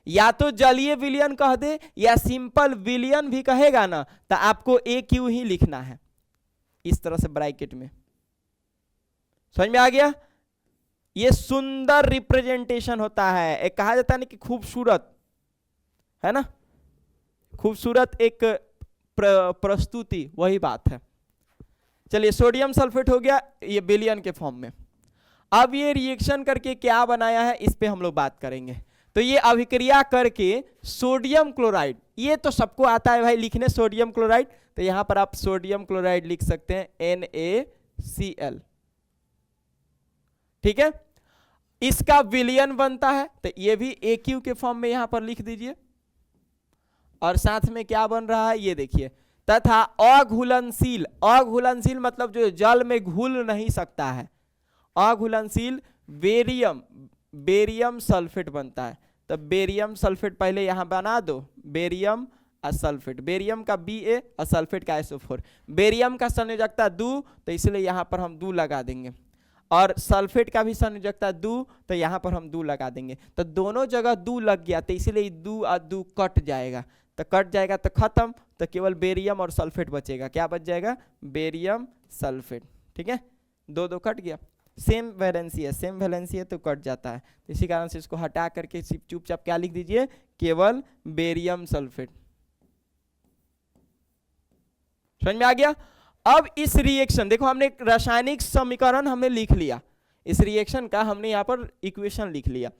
Speaker 1: या तो जलीय विलयन कह दे या सिंपल विलयन भी कहेगा ना तो आपको AQ ही लिखना है, इस तरह से ब्रैकेट में। समझ में आ गया? ये सुंदर रिप्रेजेंटेशन होता है, एक कहा जाता है ना कि खूबसूरत, है ना, खूबसूरत एक प्रस्तुति, वही बात है। चलिए सोडियम सल्फेट हो गया ये विलयन के फॉर्म में। अब ये रिएक्शन करके क्या बनाया है इस पे हम लोग बात करेंगे। तो ये अभिक्रिया करके सोडियम क्लोराइड, ये तो सबको आता है भाई लिखने सोडियम क्लोराइड, तो यहां पर आप सोडियम क्लोराइड लिख सकते हैं NaCl, ठीक है। इसका विलयन बनता है तो ये भी AQ के फॉर्म में यहां पर लिख दीजिए, और साथ में क्या बन रहा है ये देखिए, तथा अघुलनशील, अघुलनशील मतलब जो जल में घुल नहीं सकता है, अघुलनशील बेरियम, बेरियम सल्फेट बनता है। तो बेरियम सल्फेट पहले यहां बना दो, बेरियम और सल्फेट, बेरियम का Ba और सल्फेट का SO4, बेरियम का संयोजकता 2 तो इसलिए यहां पर हम 2 लगा देंगे, और सल्फेट का भी संयोजकता 2 तो यहां पर हम 2 लगा देंगे। तो दोनों जगह 2 लग गया तो इसलिए 2 और 2 कट जाएगा, तो कट जाएगा तो खत्म, तो केवल बेरियम और सल्फेट बचेगा। क्या बच जाएगा? बेरियम सल्फेट, ठीक है, 2 कट गया, सेम वैलेंसी है, सेम वैलेंसी है तो कट जाता है, तो इसी कारण से इसको हटा करके चुपचाप क्या लिख दीजिए, केवल बेरियम सल्फेट। समझ में आ गया? अब इस रिएक्शन देखो, हमने रासायनिक समीकरण हमने लिख लिया, इस रिएक्शन का हमने यहां पर इक्वेशन लिख लिया।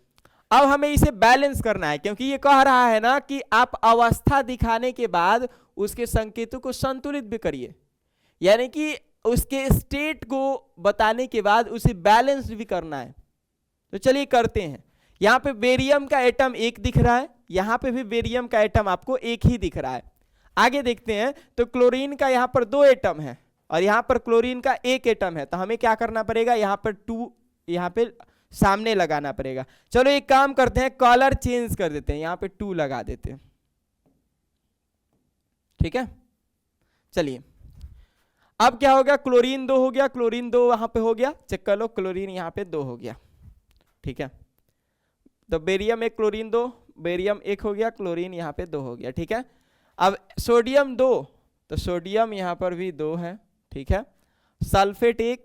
Speaker 1: अब हमें इसे बैलेंस करना है, क्योंकि ये कह रहा है ना कि आप अवस्था दिखाने के बाद उसके संकेतों को संतुलित भी करिए, यानी कि उसके स्टेट को बताने के बाद उसे बैलेंस भी करना है। तो चलिए करते हैं। यहाँ पे बेरियम का एटम एक दिख रहा है, यहाँ पे भी बेरियम का एटम आपको एक ही दिख रहा है। आगे देखते हैं तो क्लोरीन का यहाँ पर 2 एटम है और यहाँ पर क्लोरीन का 1 एटम है, तो हमें क्या करना पड़ेगा, यहाँ पर 2 यहाँ पे सामने लगाना पड़ेगा। चलो एक काम करते हैं, कलर चेंज कर देते हैं, यहाँ पे 2 लगा देते हैं, ठीक है। चलिए अब क्या हो गया, क्लोरीन 2 हो गया, क्लोरीन 2 वहां पे हो गया, चेक कर लो, क्लोरीन यहाँ पे 2 हो गया, ठीक है। तो बेरियम 1 क्लोरीन 2, बेरियम 1 हो गया, क्लोरीन यहाँ पे 2 हो गया, ठीक है। अब सोडियम 2, तो सोडियम यहाँ पर भी 2 है, ठीक है। सल्फेट 1,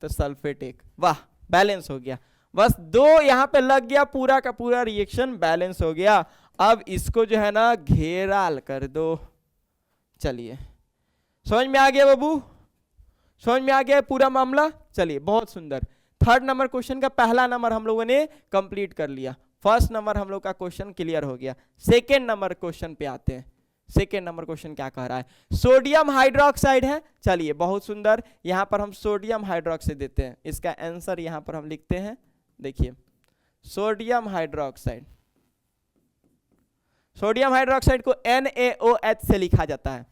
Speaker 1: तो सल्फेट 1, वाह बैलेंस हो गया, बस 2 यहाँ पे लग गया, पूरा का पूरा रिएक्शन बैलेंस हो गया। अब इसको जो है ना घेराल कर दो। चलिए समझ में आ गया बाबू, समझ में आ गया पूरा मामला। चलिए बहुत सुंदर, 3rd नंबर क्वेश्चन का पहला नंबर हम लोगों ने कंप्लीट कर लिया, 1st नंबर हम लोग का क्वेश्चन क्लियर हो गया। 2nd नंबर क्वेश्चन पे आते हैं। 2nd नंबर क्वेश्चन क्या कह रहा है, सोडियम हाइड्रोक्साइड है। चलिए बहुत सुंदर, यहां पर हम सोडियम हाइड्रोक्साइड देते हैं, इसका आंसर यहां पर हम लिखते हैं, देखिए सोडियम हाइड्रोक्साइड, सोडियम हाइड्रोक्साइड को NaOH से लिखा जाता है,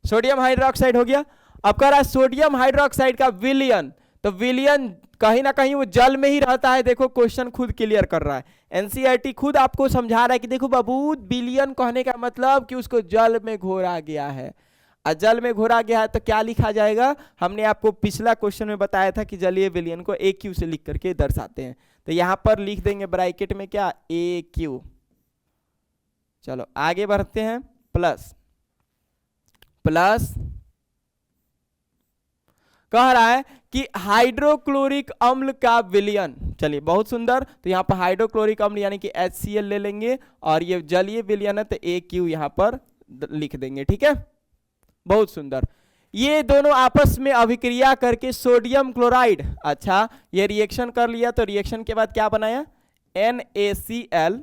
Speaker 1: सोडियम हाइड्रोक्साइड हो गया। अब कह रहा है सोडियम हाइड्रोक्साइड का विलयन, तो विलयन कहीं ना कहीं वो जल में ही रहता है, देखो क्वेश्चन खुद क्लियर कर रहा है, एनसीईआरटी खुद आपको समझा रहा है कि देखो बाबू विलयन कहने का मतलब कि उसको जल में घोरा गया है, और जल में घोरा गया है तो क्या लिखा जाएगा, हमने आपको पिछला क्वेश्चन में बताया था कि जलीय विलयन को AQ से लिख करके दर्शाते हैं, तो यहां पर लिख देंगे ब्रैकेट में क्या AQ। चलो आगे बढ़ते हैं, प्लस प्लस कह रहा है कि हाइड्रोक्लोरिक अम्ल का विलयन। चलिए बहुत सुंदर, तो यहाँ पर हाइड्रोक्लोरिक अम्ल यानी कि HCl ले लेंगे और ये जलीय विलयन है तो AQ यहाँ पर लिख देंगे, ठीक है। बहुत सुंदर, ये दोनों आपस में अभिक्रिया करके सोडियम क्लोराइड, अच्छा ये रिएक्शन कर लिया, तो रिएक्शन के बाद क्या बनाया NaCl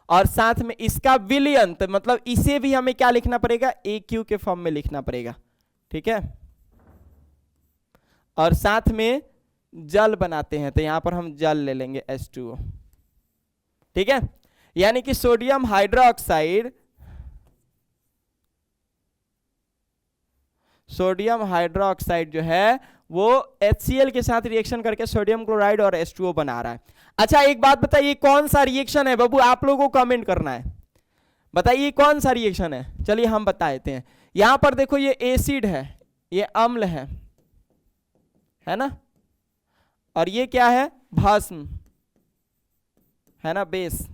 Speaker 1: और साथ में इसका विलयन, तो मतलब इसे भी हमें क्या लिखना पड़ेगा AQ के फॉर्म में लिखना पड़ेगा, ठीक है। और साथ में जल बनाते हैं, तो यहां पर हम जल ले लेंगे H2O, ठीक है। यानी कि सोडियम हाइड्रोक्साइड, सोडियम हाइड्रोक्साइड जो है वो HCl के साथ रिएक्शन करके सोडियम क्लोराइड और H2O बना रहा है। अच्छा एक बात बताइए, कौन सा रिएक्शन है बाबू, आप लोगों को कमेंट करना है, बताइए कौन सा रिएक्शन है। चलिए हम बता देते हैं, यहां पर देखो ये एसिड है, ये अम्ल है ना, और ये क्या है भस्म है ना, बेस,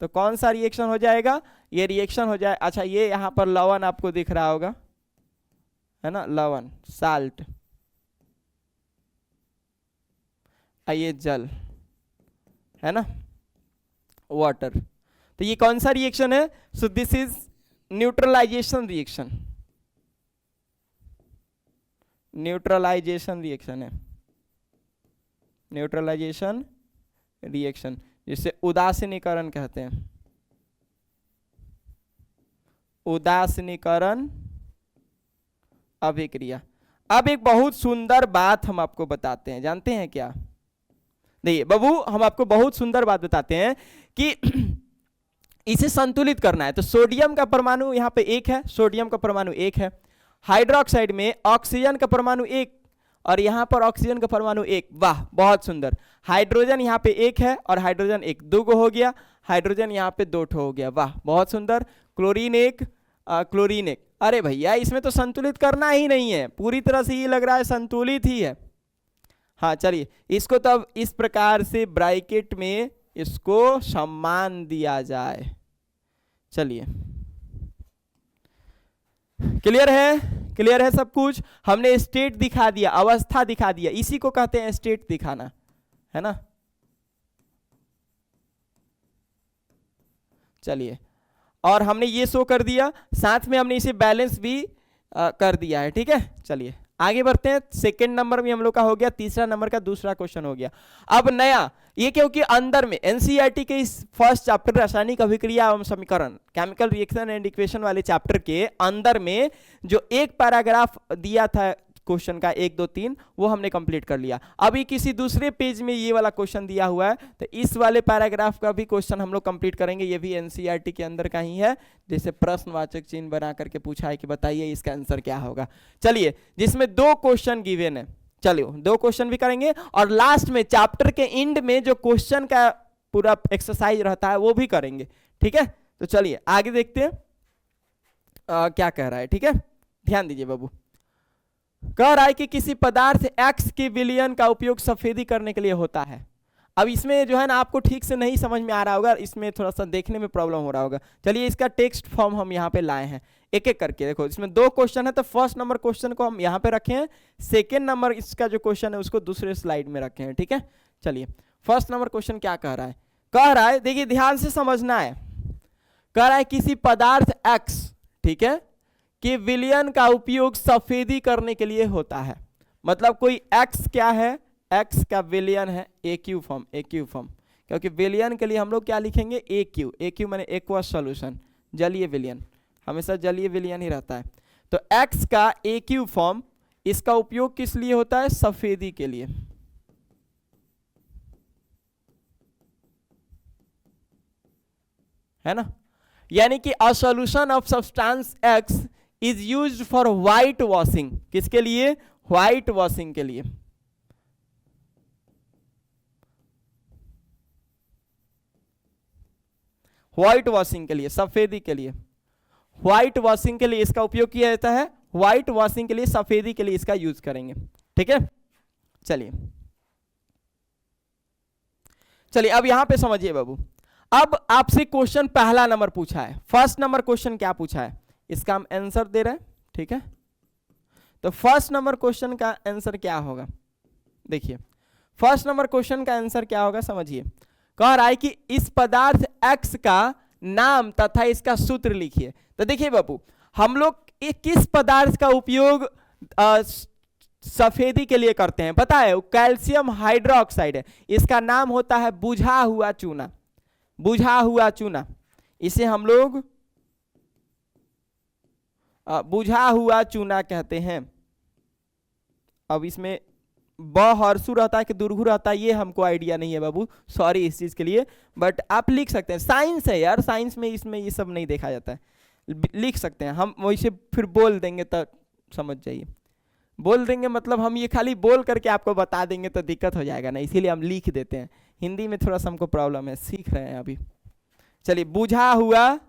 Speaker 1: तो कौन सा रिएक्शन हो जाएगा, ये रिएक्शन हो जाए, अच्छा ये यहां पर लवण आपको दिख रहा होगा है ना, लवण साल्ट, ये जल है ना वाटर, तो ये कौन सा रिएक्शन है, so this is neutralisation reaction, neutralisation reaction है, न्यूट्रलाइजेशन रिएक्शन जिसे उदासीनीकरण कहते हैं, उदासीनीकरण अभिक्रिया। अब एक बहुत सुंदर बात हम आपको बताते हैं, जानते हैं क्या, देखिए बाबू हम आपको बहुत सुंदर बात बताते हैं कि इसे संतुलित करना है, तो सोडियम का परमाणु यहाँ पे 1 है, सोडियम का परमाणु 1 है, हाइड्रोक्साइड में ऑक्सीजन का परमाणु 1 और यहाँ पर ऑक्सीजन का परमाणु 1, वाह बहुत सुंदर, हाइड्रोजन यहाँ पे 1 है और हाइड्रोजन 1, 2 हो गया, हाइड्रोजन यहाँ पे 2 हो गया, वाह बहुत सुंदर, क्लोरीन 1 क्लोरीन 1, अरे भैया इसमें तो संतुलित करना ही नहीं है, पूरी तरह से ये लग रहा है संतुलित ही है। हाँ चलिए इसको तब इस प्रकार से ब्रैकेट में इसको सम्मान दिया जाए। चलिए क्लियर है, क्लियर है सब कुछ, हमने स्टेट दिखा दिया, अवस्था दिखा दिया, इसी को कहते हैं स्टेट दिखाना, है ना। चलिए और हमने ये शो कर दिया, साथ में हमने इसे बैलेंस भी कर दिया है, ठीक है। चलिए आगे बढ़ते हैं, 2nd नंबर भी हम लोग का हो गया, 3रा नंबर का दूसरा क्वेश्चन हो गया। अब नया ये क्योंकि अंदर में एनसीईआरटी के इस फर्स्ट चैप्टर रासायनिक अभिक्रिया एवं समीकरण केमिकल रिएक्शन एंड इक्वेशन वाले चैप्टर के अंदर में जो एक पैराग्राफ दिया था क्वेश्चन का 1 2 3 वो हमने कंप्लीट कर लिया। अभी किसी दूसरे पेज में ये वाला क्वेश्चन दिया हुआ है, तो इस वाले पैराग्राफ का भी क्वेश्चन हम लोग कंप्लीट करेंगे। ये भी एनसीईआरटी के अंदर का ही है, जैसे प्रश्नवाचक चिन्ह बना करके पूछा है कि बताइए इसका आंसर क्या होगा। चलिए, जिसमें 2 क्वेश्चन गिवन है, चलिए 2 क्वेश्चन भी करेंगे और लास्ट में चैप्टर के एंड में जो क्वेश्चन का पूरा एक्सरसाइज रहता है वो भी करेंगे। ठीक है, तो चलिए आगे देखते हैं क्या कह रहा है। ठीक है, ध्यान दीजिए बाबू। कह रहा है कि किसी पदार्थ X के विलयन का उपयोग सफेदी करने के लिए होता है। अब इसमें जो है ना आपको ठीक से नहीं समझ में आ रहा होगा, इसमें थोड़ा सा देखने में प्रॉब्लम हो रहा होगा। चलिए इसका टेक्स्ट फॉर्म हम यहाँ पे लाए हैं, एक एक करके देखो। इसमें 2 क्वेश्चन है, तो फर्स्ट नंबर क्वेश्चन को हम यहाँ पे रखे हैं, सेकेंड नंबर इसका जो क्वेश्चन है उसको दूसरे स्लाइड में रखे हैं। ठीक है, चलिए फर्स्ट नंबर क्वेश्चन क्या कह रहा है। कह रहा है, देखिए ध्यान से समझना है। कह रहा है किसी पदार्थ X, ठीक है, कि विलयन का उपयोग सफेदी करने के लिए होता है। मतलब कोई X क्या है, X का विलयन है AQ फॉर्म, AQ फॉर्म, क्योंकि विलयन के लिए हम लोग क्या लिखेंगे AQ, AQ माने एक्वस सॉल्यूशन, जलीय विलयन, हमेशा जलीय विलयन ही रहता है। तो X का AQ फॉर्म, इसका उपयोग किस लिए होता है, सफेदी के लिए, है ना। यानी कि a solution of substance X is used for white washing, किसके लिए, व्हाइट वॉशिंग के लिए। व्हाइट वॉशिंग के लिए, सफेदी के लिए, व्हाइट वॉशिंग के लिए इसका उपयोग किया जाता है। व्हाइट वॉशिंग के लिए, सफेदी के लिए इसका यूज करेंगे। ठीक है, चलिए चलिए अब यहां पे समझिए बाबू। अब आपसे क्वेश्चन पहला नंबर पूछा है, फर्स्ट नंबर क्वेश्चन क्या पूछा है, इसका हम आंसर दे रहे हैं। ठीक है, तो फर्स्ट नंबर क्वेश्चन का आंसर क्या होगा, देखिए फर्स्ट नंबर क्वेश्चन का आंसर क्या होगा, समझिए। कह रहा है कि इस पदार्थ X का नाम तथा इसका सूत्र लिखिए। तो देखिए बाबू, हम लोग किस पदार्थ का उपयोग सफेदी के लिए करते हैं पता है, कैल्शियम हाइड्रोक्साइड है। इसका नाम होता है बुझा हुआ चूना, बुझा हुआ चूना, इसे हम लोग बुझा हुआ चूना कहते हैं। अब इसमें ब हर्षु रहता है कि दुर्घु रहता है, ये हमको आइडिया नहीं है बाबू, सॉरी इस चीज के लिए, बट आप लिख सकते हैं। साइंस है यार, साइंस में इसमें ये सब नहीं देखा जाता है, लिख सकते हैं हम। वैसे फिर बोल देंगे तो समझ जाइए, बोल देंगे मतलब हम ये खाली बोल करके आपको बता देंगे तो दिक्कत हो जाएगा ना, इसीलिए हम लिख देते हैं। हिंदी में थोड़ा सा हमको प्रॉब्लम है, सीख रहे हैं अभी। चलिए, बुझा हुआ,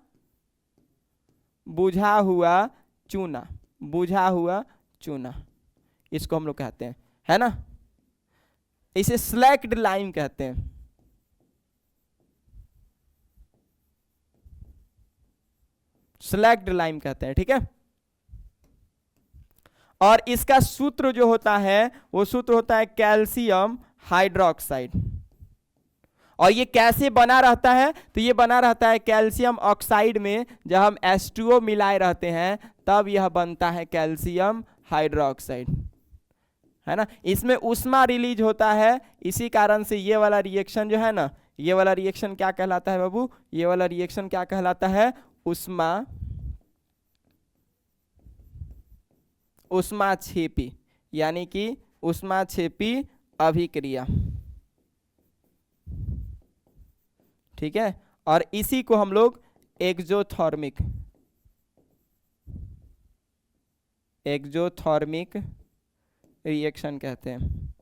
Speaker 1: बुझा हुआ चूना, बुझा हुआ चूना, इसको हम लोग कहते हैं, है ना। इसे स्लैक्ड लाइम कहते हैं, स्लैक्ड लाइम कहते हैं। ठीक है, और इसका सूत्र जो होता है वो सूत्र होता है कैल्शियम हाइड्रोक्साइड। और ये कैसे बना रहता है, तो ये बना रहता है कैल्शियम ऑक्साइड में, जब हम H2O मिलाए रहते हैं तब यह बनता है कैल्शियम हाइड्रोक्साइड, है ना। इसमें उष्मा रिलीज होता है, इसी कारण से ये वाला रिएक्शन जो है ना, ये वाला रिएक्शन क्या कहलाता है बाबू, ये वाला रिएक्शन क्या कहलाता है, उष्मा, उष्माक्षेपी, यानी कि उष्माक्षेपी अभिक्रिया। ठीक है, और इसी को हम लोग एक्सोथर्मिक, एक्सोथर्मिक रिएक्शन कहते हैं।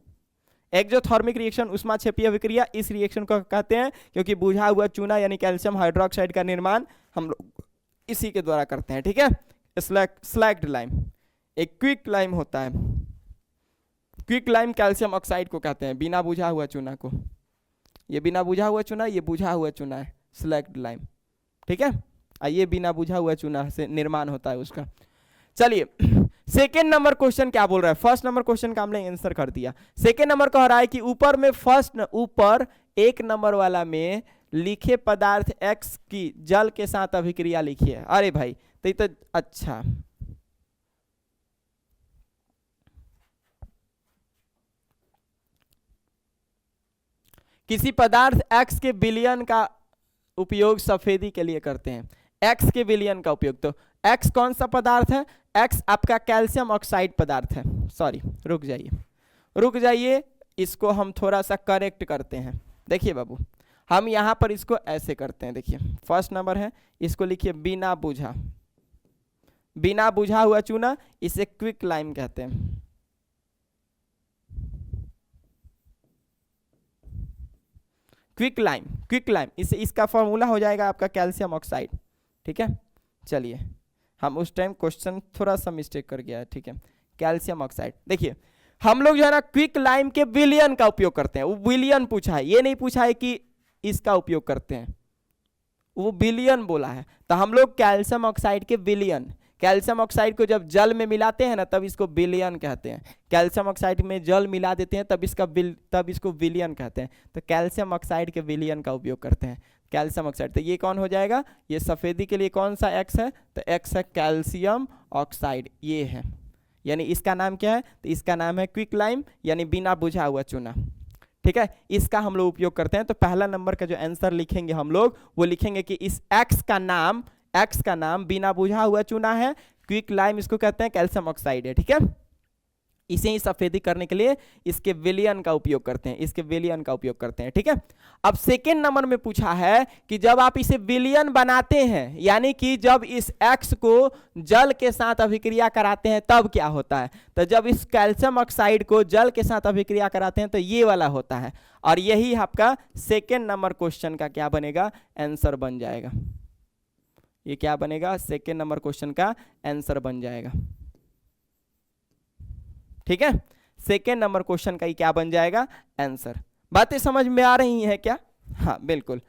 Speaker 1: एक्सोथर्मिक रिएक्शन, उष्माक्षेपीय अभिक्रिया, इस रिएक्शन को कहते हैं क्योंकि बुझा हुआ चूना यानी कैल्शियम हाइड्रोक्साइड का निर्माण हम लोग इसी के द्वारा करते हैं। ठीक है, स्लैक्ड लाइम, एक क्विक लाइम होता है, क्विक लाइम कैल्शियम ऑक्साइड को कहते हैं, बिना बुझा हुआ चूना को। ये बिना बुझा हुआ चूना, ये बुझा हुआ चूना है, स्लैक्ड लाइम। ठीक है, ये बिना बुझा हुआ चूना से निर्माण होता है उसका। चलिए, सेकेंड नंबर क्वेश्चन क्या बोल रहा है, फर्स्ट नंबर क्वेश्चन का हमने आंसर कर दिया। सेकेंड नंबर कह रहा है कि ऊपर में ऊपर 1 नंबर वाला में लिखे पदार्थ X की जल के साथ अभिक्रिया लिखिए। अरे भाई, तो ये तो अच्छा, किसी पदार्थ X के विलयन का उपयोग सफेदी के लिए करते हैं, X के विलयन का उपयोग। तो X कौन सा पदार्थ है, X आपका कैल्शियम ऑक्साइड पदार्थ है। सॉरी, रुक जाइए, इसको हम थोड़ा सा करेक्ट करते हैं। देखिए बाबू, हम यहाँ पर इसको ऐसे करते हैं। देखिए फर्स्ट नंबर है, इसको लिखिए बिना बुझा हुआ चूना, इसे क्विक लाइम कहते हैं। क्विक लाइम इसे, इसका फॉर्मूला हो जाएगा आपका कैल्शियम ऑक्साइड। ठीक है, चलिए, हम उस टाइम क्वेश्चन थोड़ा सा मिस्टेक कर गया है। ठीक है, कैल्शियम ऑक्साइड। देखिए हम लोग जो है ना क्विक लाइम के विलियन का उपयोग करते हैं। वो विलियन पूछा है, ये नहीं पूछा है कि इसका उपयोग करते हैं, वो बिलियन बोला है। तो हम लोग कैल्शियम ऑक्साइड के विलियन, कैल्शियम ऑक्साइड को जब जल में मिलाते हैं ना तब इसको विलियन कहते हैं। कैल्शियम ऑक्साइड में जल मिला देते हैं तब इसको विलियन कहते हैं। तो कैल्शियम ऑक्साइड के विलियन का उपयोग करते हैं, कैल्शियम ऑक्साइड। तो ये कौन हो जाएगा, ये सफेदी के लिए कौन सा एक्स है, तो एक्स है कैल्शियम ऑक्साइड, ये है। यानी इसका नाम क्या है, तो इसका नाम है क्विक लाइम, यानी बिना बुझा हुआ चूना। ठीक है, इसका हम लोग उपयोग करते हैं। तो पहला नंबर का जो आंसर लिखेंगे हम लोग, वो लिखेंगे कि इस एक्स का नाम बिना बुझा हुआ चूना है, क्विक लाइम इसको कहते हैं, कैल्शियम ऑक्साइड है। ठीक है, इसे ही सफेदी करने के लिए इसके विलियन का उपयोग करते हैं। ठीक है, अब सेकेंड नंबर में पूछा है कि जब आप इसे विलियन बनाते हैं, यानी कि जब इस एक्स को जल के साथ अभिक्रिया कराते हैं तब क्या होता है। तो जब इस कैल्शियम ऑक्साइड को जल के साथ अभिक्रिया कराते हैं तो ये वाला होता है, और यही आपका सेकेंड नंबर क्वेश्चन का क्या बनेगा, आंसर बन जाएगा। ये क्या बनेगा, सेकेंड नंबर क्वेश्चन का आंसर बन जाएगा। ठीक है, सेकेंड नंबर क्वेश्चन का ही क्या बन जाएगा, आंसर। बातें समझ में आ रही हैं क्या? हाँ बिल्कुल।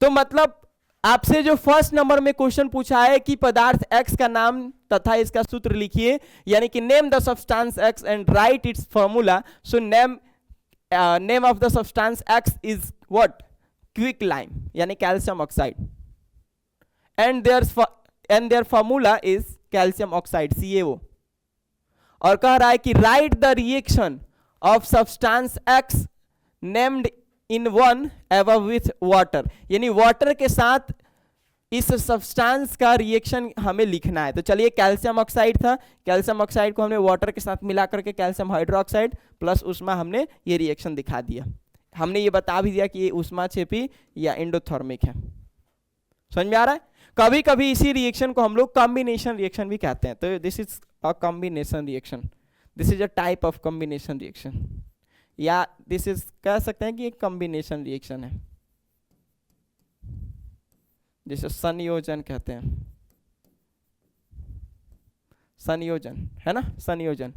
Speaker 1: तो मतलब आपसे जो फर्स्ट नंबर में क्वेश्चन पूछा है कि पदार्थ X का नाम तथा इसका सूत्र लिखिए, यानी कि name the substance X and write its formula. So name of the substance X is what, quick lime, यानी calcium oxide, and their formula is calcium oxide, CaO। और कह रहा है कि write the reaction of substance X named in one above with water, यानी water के साथ इस सब्सटेंस का रिएक्शन हमें लिखना है। तो चलिए, कैल्शियम ऑक्साइड था, कैल्शियम ऑक्साइड को हमने वाटर के साथ मिला करके कैल्शियम हाइड्रोक्साइड प्लस उष्मा हमने ये रिएक्शन दिखा दिया। हमने ये बता भी दिया कि ये उष्माक्षेपी या एंडोथर्मिक है। समझ में आ रहा है? कभी कभी इसी रिएक्शन को हम लोग कॉम्बिनेशन रिएक्शन भी कहते हैं। तो this is a combination reaction, this is a type of combination reaction, या दिस इज कह सकते हैं कि एक कॉम्बिनेशन रिएक्शन है, जिसे संयोजन कहते हैं। संयोजन है ना, संयोजन।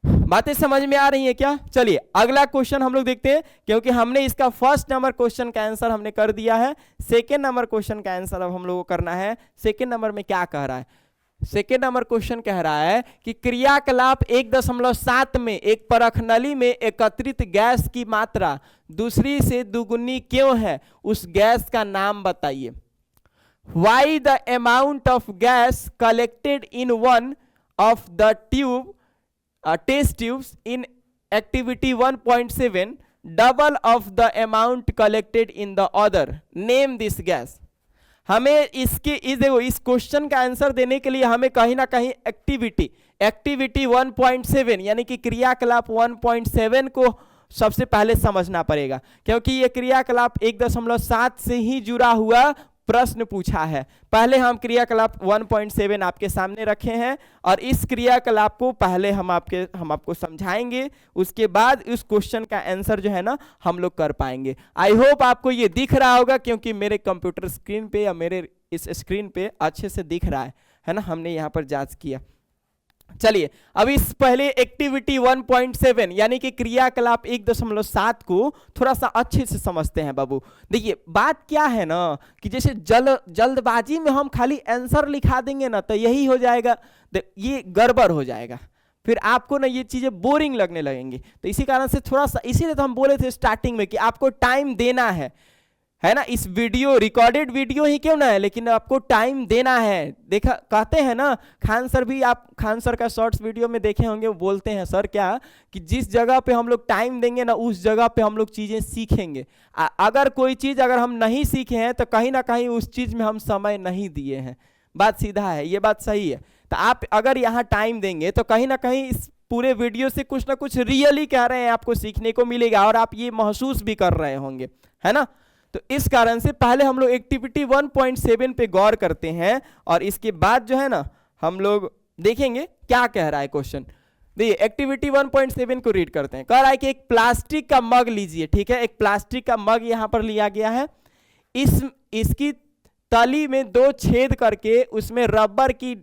Speaker 1: बातें समझ में आ रही है क्या? चलिए अगला क्वेश्चन हम लोग देखते हैं, क्योंकि हमने इसका फर्स्ट नंबर क्वेश्चन का आंसर हमने कर दिया है। सेकेंड नंबर क्वेश्चन का आंसर अब हम लोगों को करना है। सेकेंड नंबर में क्या कह रहा है? सेकेंड नंबर क्वेश्चन कह रहा है कि क्रियाकलाप 1.7 में एक परख नली में एकत्रित गैस की मात्रा दूसरी से दुगुनी क्यों है, उस गैस का नाम बताइए। Why the amount of gas collected in one of the test tubes in activity 1.7 double of the amount collected in the other, name this gas। हमें देखो इस क्वेश्चन का आंसर देने के लिए हमें कहीं ना कहीं एक्टिविटी 1.7 यानी कि क्रियाकलाप 1.7 को सबसे पहले समझना पड़ेगा, क्योंकि ये क्रियाकलाप 1.7 से ही जुड़ा हुआ प्रश्न पूछा है। पहले हम क्रियाकलाप 1.7 आपके सामने रखे हैं, और इस क्रियाकलाप को पहले हम आपको समझाएंगे, उसके बाद इस क्वेश्चन का आंसर जो है ना हम लोग कर पाएंगे। आई होप आपको ये दिख रहा होगा, क्योंकि मेरे कंप्यूटर स्क्रीन पे या मेरे इस स्क्रीन पे अच्छे से दिख रहा है ना, हमने यहाँ पर जांच किया। चलिए अब इस पहले एक्टिविटी 1.7 यानी कि क्रियाकलाप 1.7 को थोड़ा सा अच्छे से समझते हैं बाबू। देखिए बात क्या है ना कि जैसे जल्दबाजी में हम खाली आंसर लिखा देंगे ना तो यही हो जाएगा, ये गड़बड़ हो जाएगा, फिर आपको ना ये चीजें बोरिंग लगने लगेंगी। तो इसी कारण से थोड़ा सा, इसीलिए तो हम बोले थे स्टार्टिंग में कि आपको टाइम देना है ना। इस वीडियो रिकॉर्डेड वीडियो ही क्यों ना है, लेकिन आपको टाइम देना है। देखा कहते हैं ना, खान सर का शॉर्ट्स वीडियो में देखे होंगे, वो बोलते हैं सर क्या कि जिस जगह पे हम लोग टाइम देंगे ना उस जगह पे हम लोग चीजें सीखेंगे। अगर कोई चीज अगर हम नहीं सीखे हैं तो कहीं ना कहीं उस चीज में हम समय नहीं दिए हैं। बात सीधा है, ये बात सही है। तो आप अगर यहाँ टाइम देंगे तो कहीं ना कहीं इस पूरे वीडियो से कुछ ना कुछ रियली कह रहे हैं, आपको सीखने को मिलेगा और आप ये महसूस भी कर रहे होंगे, है ना। तो इस कारण से पहले हम लोग एक्टिविटी 1.7 पे गौर करते हैं और इसके बाद जो है ना हम लोग देखेंगे क्या कह रहा है क्वेश्चन। देखिए एक्टिविटी 1.7 को रीड करते हैं। कह रहा है कि एक प्लास्टिक का मग लीजिए, ठीक है, एक प्लास्टिक का मग यहां पर लिया गया है। इसकी तली में 2 छेद करके उसमें रबर की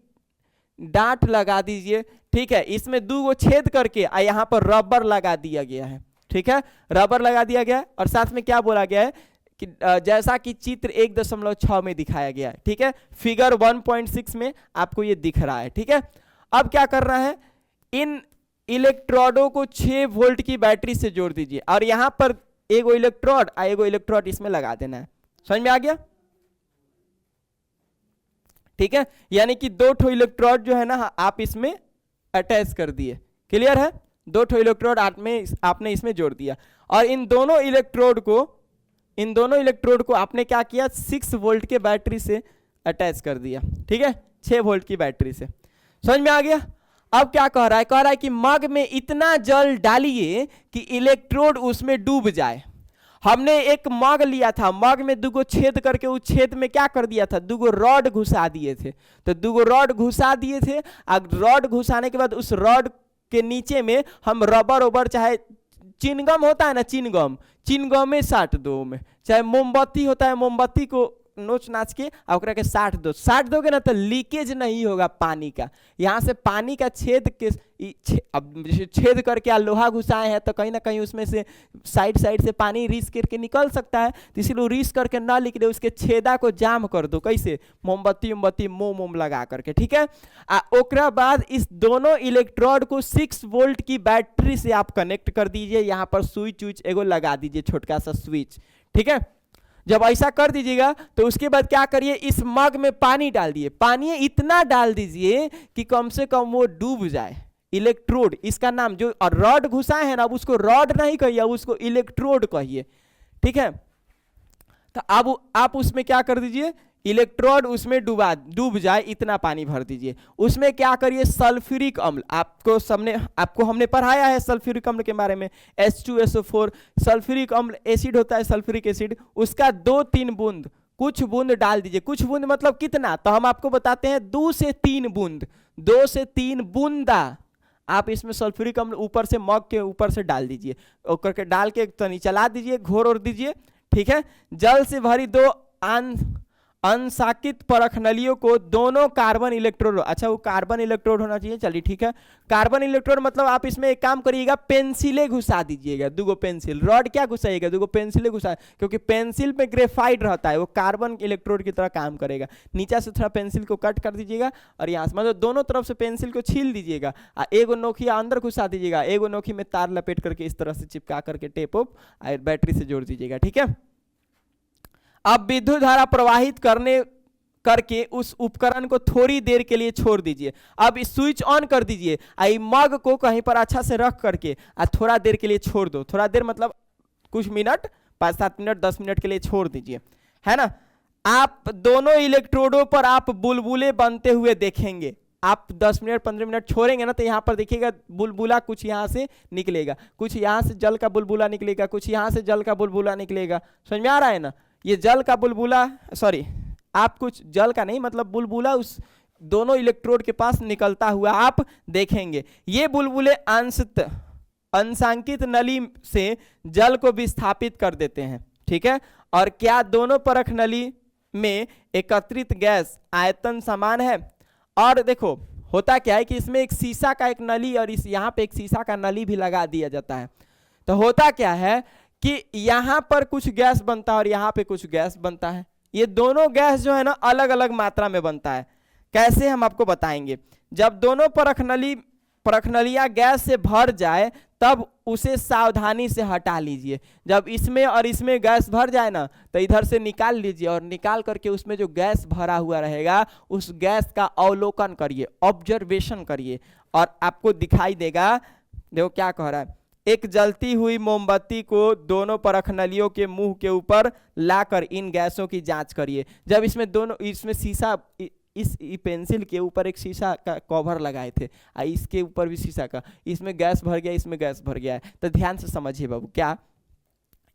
Speaker 1: डांट लगा दीजिए, ठीक है। इसमें 2 छेद करके यहां पर रबर लगा दिया गया है, ठीक है, रबर लगा दिया गया है। और साथ में क्या बोला गया है कि जैसा कि चित्र 1.6 में दिखाया गया है, ठीक है, फिगर 1.6 में आपको ये दिख रहा है, ठीक है। अब क्या कर रहा है, इन इलेक्ट्रोडों को 6 वोल्ट की बैटरी से जोड़ दीजिए और यहां पर एगो इलेक्ट्रोड इसमें लगा देना है। समझ में आ गया, ठीक है। यानी कि 2 इलेक्ट्रोड जो है ना आप इसमें अटैच कर दिए, क्लियर है। 2 इलेक्ट्रोड आपने इसमें जोड़ दिया और इन दोनों इलेक्ट्रोड को आपने क्या किया, 6 वोल्ट के बैटरी से अटैच कर दिया, ठीक है, 6 वोल्ट की बैटरी से। समझ में आ गया। अब क्या कह रहा है कि मग में इतना जल डालिए कि इलेक्ट्रोड उसमें डूब जाए। हमने एक मग लिया था, मग में 2 छेद करके उस छेद में क्या कर दिया था, 2 रॉड घुसा दिए थे। तो 2 रॉड घुसा दिए थे। अब रॉड घुसाने के बाद उस रॉड के नीचे में हम रबर चाहे चिनगम होता है ना, चिनगम में साट दो, में चाहे मोमबत्ती होता है, मोमबत्ती को नोच नाच के और के साट दोगे ना तो लीकेज नहीं होगा पानी का। यहाँ से पानी का छेद छेद करके लोहा घुसाए हैं तो कहीं ना कहीं उसमें से साइड से पानी रीस करके निकल सकता है। तो इसलिए रीस करके ना निकले उसके छेदा को जाम कर दो, कैसे, मोमबत्ती मोम लगा करके, ठीक है। ओकरा बाद इस दोनों इलेक्ट्रोड को 6 वोल्ट की बैटरी से आप कनेक्ट कर दीजिए। यहाँ पर स्विच एगो लगा दीजिए, छोटका सा स्विच, ठीक है। जब ऐसा कर दीजिएगा तो उसके बाद क्या करिए, इस मग में पानी डाल दिए, पानी इतना डाल दीजिए कि कम से कम वो डूब जाए। इलेक्ट्रोड, इसका नाम जो रॉड घुसाए हैं ना, अब उसको रॉड नहीं कहिए, अब उसको इलेक्ट्रोड कहिए, ठीक है। तो अब आप उसमें क्या कर दीजिए, इलेक्ट्रोड उसमें डूब जाए इतना पानी भर दीजिए। उसमें क्या करिए, सल्फ्यूरिक अम्ल, आपको हमने पढ़ाया है सल्फ्यूरिक अम्ल के बारे में, H2SO4 सल्फ्यूरिक अम्ल एसिड होता है, सल्फ्यूरिक एसिड, उसका 2-3 बूंद, कुछ बूंद डाल दीजिए। कुछ बूंद मतलब कितना, तो हम आपको बताते हैं 2 से 3 बूंद, 2 से 3 बूंदा आप इसमें सल्फ्यूरिक अम्ल ऊपर से मग के ऊपर से डाल दीजिए। और करके डाल के तनी चला दीजिए, घोर और दीजिए, ठीक है। जल से भरी 2 अनसाकित परख नलियों को दोनों कार्बन इलेक्ट्रोड, अच्छा वो कार्बन इलेक्ट्रोड होना चाहिए, चलिए ठीक है। कार्बन इलेक्ट्रोड मतलब आप इसमें एक काम करिएगा, पेंसिले घुसा दीजिएगा, 2 पेंसिल, रॉड क्या घुसाइएगा, 2 पेंसिले घुसा, क्योंकि पेंसिल में ग्रेफाइट रहता है, वो कार्बन इलेक्ट्रोड की तरह काम करेगा। नीचे से थोड़ा पेंसिल को कट कर दीजिएगा और यहाँ से मतलब दोनों तरफ से पेंसिल को छील दीजिएगा, एगो नोखिया अंदर घुसा दीजिएगा, एगो नोखी में तार लपेट करके इस तरह से चिपका करके टेप ऑफ बैटरी से जोड़ दीजिएगा, ठीक है। अब विद्युत धारा प्रवाहित करके उस उपकरण को थोड़ी देर के लिए छोड़ दीजिए। अब इस स्विच ऑन कर दीजिए, मग को कहीं पर अच्छा से रख करके थोड़ा देर के लिए छोड़ दो। थोड़ा देर मतलब कुछ मिनट, 5-7 मिनट 10 मिनट के लिए छोड़ दीजिए, है ना। आप दोनों इलेक्ट्रोडों पर आप बुलबुले बनते हुए देखेंगे। आप 10 मिनट 15 मिनट छोड़ेंगे ना तो यहाँ पर देखिएगा बुलबुला कुछ यहाँ से निकलेगा, कुछ यहाँ से जल का बुलबुला निकलेगा, कुछ यहाँ से जल का बुलबुला निकलेगा। समझ में आ रहा है ना। ये जल का बुलबुला, सॉरी आप कुछ जल का नहीं मतलब बुलबुला उस दोनों इलेक्ट्रोड के पास निकलता हुआ आप देखेंगे। ये बुलबुले अंशांकित नली से जल को विस्थापित कर देते हैं, ठीक है। और क्या दोनों परख नली में एकत्रित गैस आयतन समान है। और देखो होता क्या है कि इसमें एक शीशा का एक नली और इस यहाँ पे एक शीशा का नली भी लगा दिया जाता है। तो होता क्या है कि यहाँ पर कुछ गैस बनता है और यहाँ पे कुछ गैस बनता है। ये दोनों गैस जो है ना अलग अलग मात्रा में बनता है। कैसे हम आपको बताएंगे। जब दोनों परखनलियाँ गैस से भर जाए तब उसे सावधानी से हटा लीजिए। जब इसमें और इसमें गैस भर जाए ना तो इधर से निकाल लीजिए और निकाल करके उसमें जो गैस भरा हुआ रहेगा उस गैस का अवलोकन करिए, ऑब्जर्वेशन करिए और आपको दिखाई देगा। देखो क्या कह रहा है, एक जलती हुई मोमबत्ती को दोनों परखनलियों के मुंह के ऊपर लाकर इन गैसों की जांच करिए। जब इसमें शीशा इस पेंसिल के ऊपर एक शीशा का कवर लगाए थे, इसके ऊपर भी शीशा का, इसमें गैस भर गया, इसमें गैस भर गया है। तो ध्यान से समझिए बाबू, क्या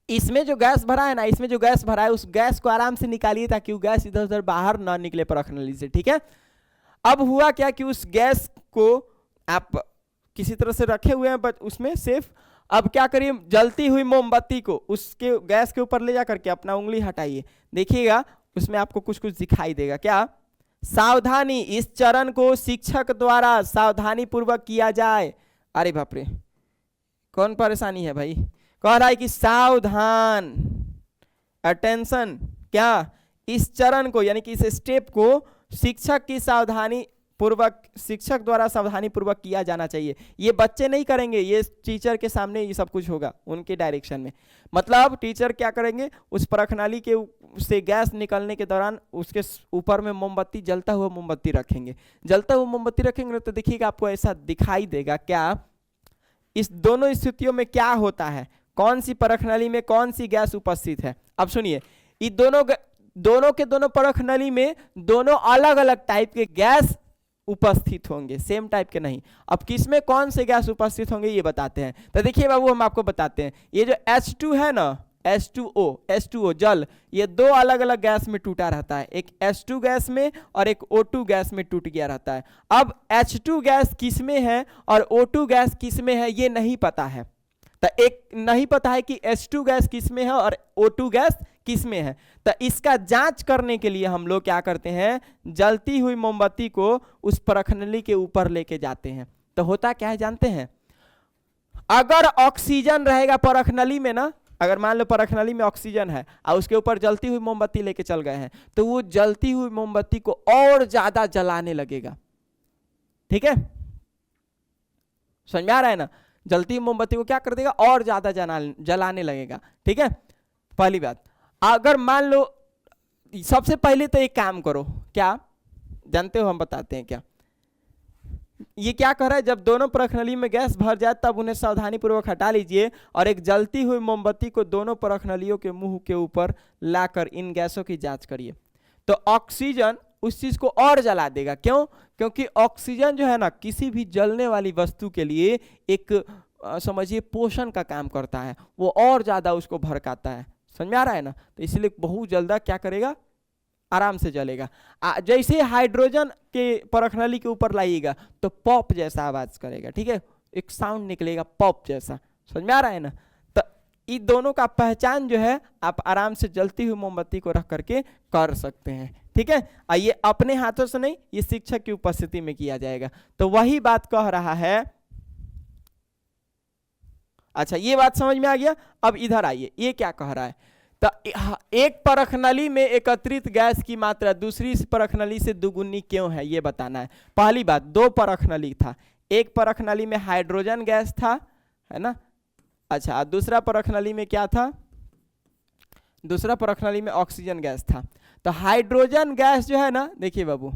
Speaker 1: इसमें जो गैस भरा है ना, इसमें जो गैस भरा है उस गैस को आराम से निकालिए ताकि वो गैस इधर उधर बाहर ना निकले परख नली से, ठीक है। अब हुआ क्या कि उस गैस को आप किसी तरह से रखे हुए हैं, बट उसमें सिर्फ अब क्या करिए, जलती हुई मोमबत्ती को उसके गैस के ऊपर ले जा करके अपना उंगली हटाइए, देखिएगा उसमें आपको कुछ कुछ दिखाई देगा। क्या? सावधानी, इस चरण को शिक्षक द्वारा सावधानी पूर्वक किया जाए। अरे बाप रे, कौन परेशानी है भाई? कह रहा है कि सावधान, अटेंशन, क्या इस चरण को यानी कि इस स्टेप को शिक्षक की सावधानी पूर्वक, शिक्षक द्वारा सावधानी पूर्वक किया जाना चाहिए। ये बच्चे नहीं करेंगे, ये टीचर के सामने ये सब कुछ होगा, उनके डायरेक्शन में। मतलब टीचर क्या करेंगे, उस परखनाली के से गैस निकलने के दौरान उसके ऊपर में मोमबत्ती, जलता हुआ मोमबत्ती रखेंगे। जलता हुआ मोमबत्ती रखेंगे तो देखिएगा आपको ऐसा दिखाई देगा। क्या इस दोनों स्थितियों में क्या होता है, कौन सी परखनली में कौन सी गैस उपस्थित है? अब सुनिए, ये दोनों के दोनों परखनली में दोनों अलग अलग टाइप के गैस उपस्थित होंगे, सेम टाइप के नहीं। अब किसमें कौन से गैस उपस्थित होंगे ये बताते हैं। तो देखिए बाबू, हम आपको बताते हैं, ये जो H2 है ना, H2O जल, ये दो अलग अलग गैस में टूटा रहता है, एक H2 गैस में और एक O2 गैस में टूट गया रहता है। अब H2 गैस किस में है और O2 गैस किस में है ये नहीं पता है, तो एक नहीं पता है कि H2 गैस किस में है और O2 गैस किस में है। तो इसका जांच करने के लिए हम लोग क्या करते हैं, जलती हुई मोमबत्ती को उस परखनली के ऊपर लेके जाते हैं। तो होता क्या है जानते हैं, अगर ऑक्सीजन रहेगा परखनली में ना, अगर मान लो परखनली में ऑक्सीजन है और उसके ऊपर जलती हुई मोमबत्ती लेके चल गए हैं, तो वो जलती हुई मोमबत्ती को और ज्यादा जलाने लगेगा। ठीक है, समझ में आ रहा है ना? जलती हुई मोमबत्ती को क्या कर देगा, और ज्यादा जलाने लगेगा। ठीक है, पहली बात। अगर मान लो, सबसे पहले तो एक काम करो, क्या जानते हो, हम बताते हैं क्या ये क्या कर रहा है। जब दोनों परखनली में गैस भर जाए तब उन्हें सावधानी पूर्वक हटा लीजिए और एक जलती हुई मोमबत्ती को दोनों परखनलियों के मुंह के ऊपर लाकर इन गैसों की जांच करिए। तो ऑक्सीजन उस चीज को और जला देगा। क्यों? क्योंकि ऑक्सीजन जो है ना, किसी भी जलने वाली वस्तु के लिए एक समझिए पोषण का काम करता है, वो और ज्यादा उसको भड़काता है। समझ में आ रहा है ना? तो इसलिए बहुत जल्दा क्या करेगा, आराम से जलेगा। जैसे हाइड्रोजन के परखनली के ऊपर लाइएगा तो पॉप जैसा आवाज करेगा। ठीक है, एक साउंड निकलेगा पॉप जैसा। समझ में आ रहा है ना? तो इन दोनों का पहचान जो है आप आराम से जलती हुई मोमबत्ती को रख करके कर सकते हैं। ठीक है, ये अपने हाथों से नहीं, ये शिक्षक की उपस्थिति में किया जाएगा। तो वही बात कह रहा है। अच्छा, ये बात समझ में आ गया। अब इधर आइए, ये क्या कह रहा है, तो एक परखनली में एकत्रित गैस की मात्रा दूसरी परखनली से दुगुनी क्यों है ये बताना है। पहली बात, दो परखनली था, एक परखनली में हाइड्रोजन गैस था, है ना। अच्छा, दूसरा परखनली में क्या था, दूसरा परखनली में ऑक्सीजन गैस था। तो हाइड्रोजन गैस जो है ना, देखिए बाबू,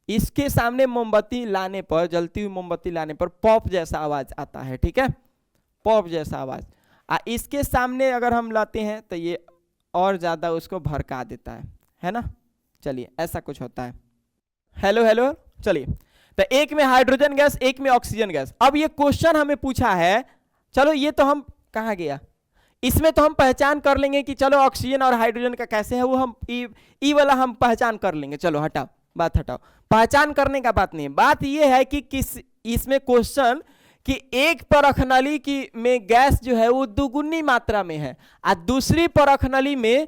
Speaker 1: इसके सामने मोमबत्ती लाने पर, जलती हुई मोमबत्ती लाने पर पॉप जैसा आवाज आता है। ठीक है, पॉप जैसा आवाज। इसके सामने अगर हम लाते हैं तो ये और ज्यादा उसको भड़का देता है ना। चलिए, ऐसा कुछ होता है। हेलो हेलो, चलिए, तो एक में हाइड्रोजन गैस, एक में ऑक्सीजन गैस। अब ये क्वेश्चन हमें पूछा है, चलो ये तो हम कहाँ गया, इसमें तो हम पहचान कर लेंगे कि चलो ऑक्सीजन और हाइड्रोजन का कैसे है, वो हम ई वाला हम पहचान कर लेंगे। चलो हटाओ, बात हटाओ, पहचान करने का बात नहीं है। बात ये है कि किस इसमें क्वेश्चन कि एक परखनली की में गैस जो है वो दुगुनी मात्रा में है और दूसरी परखनली में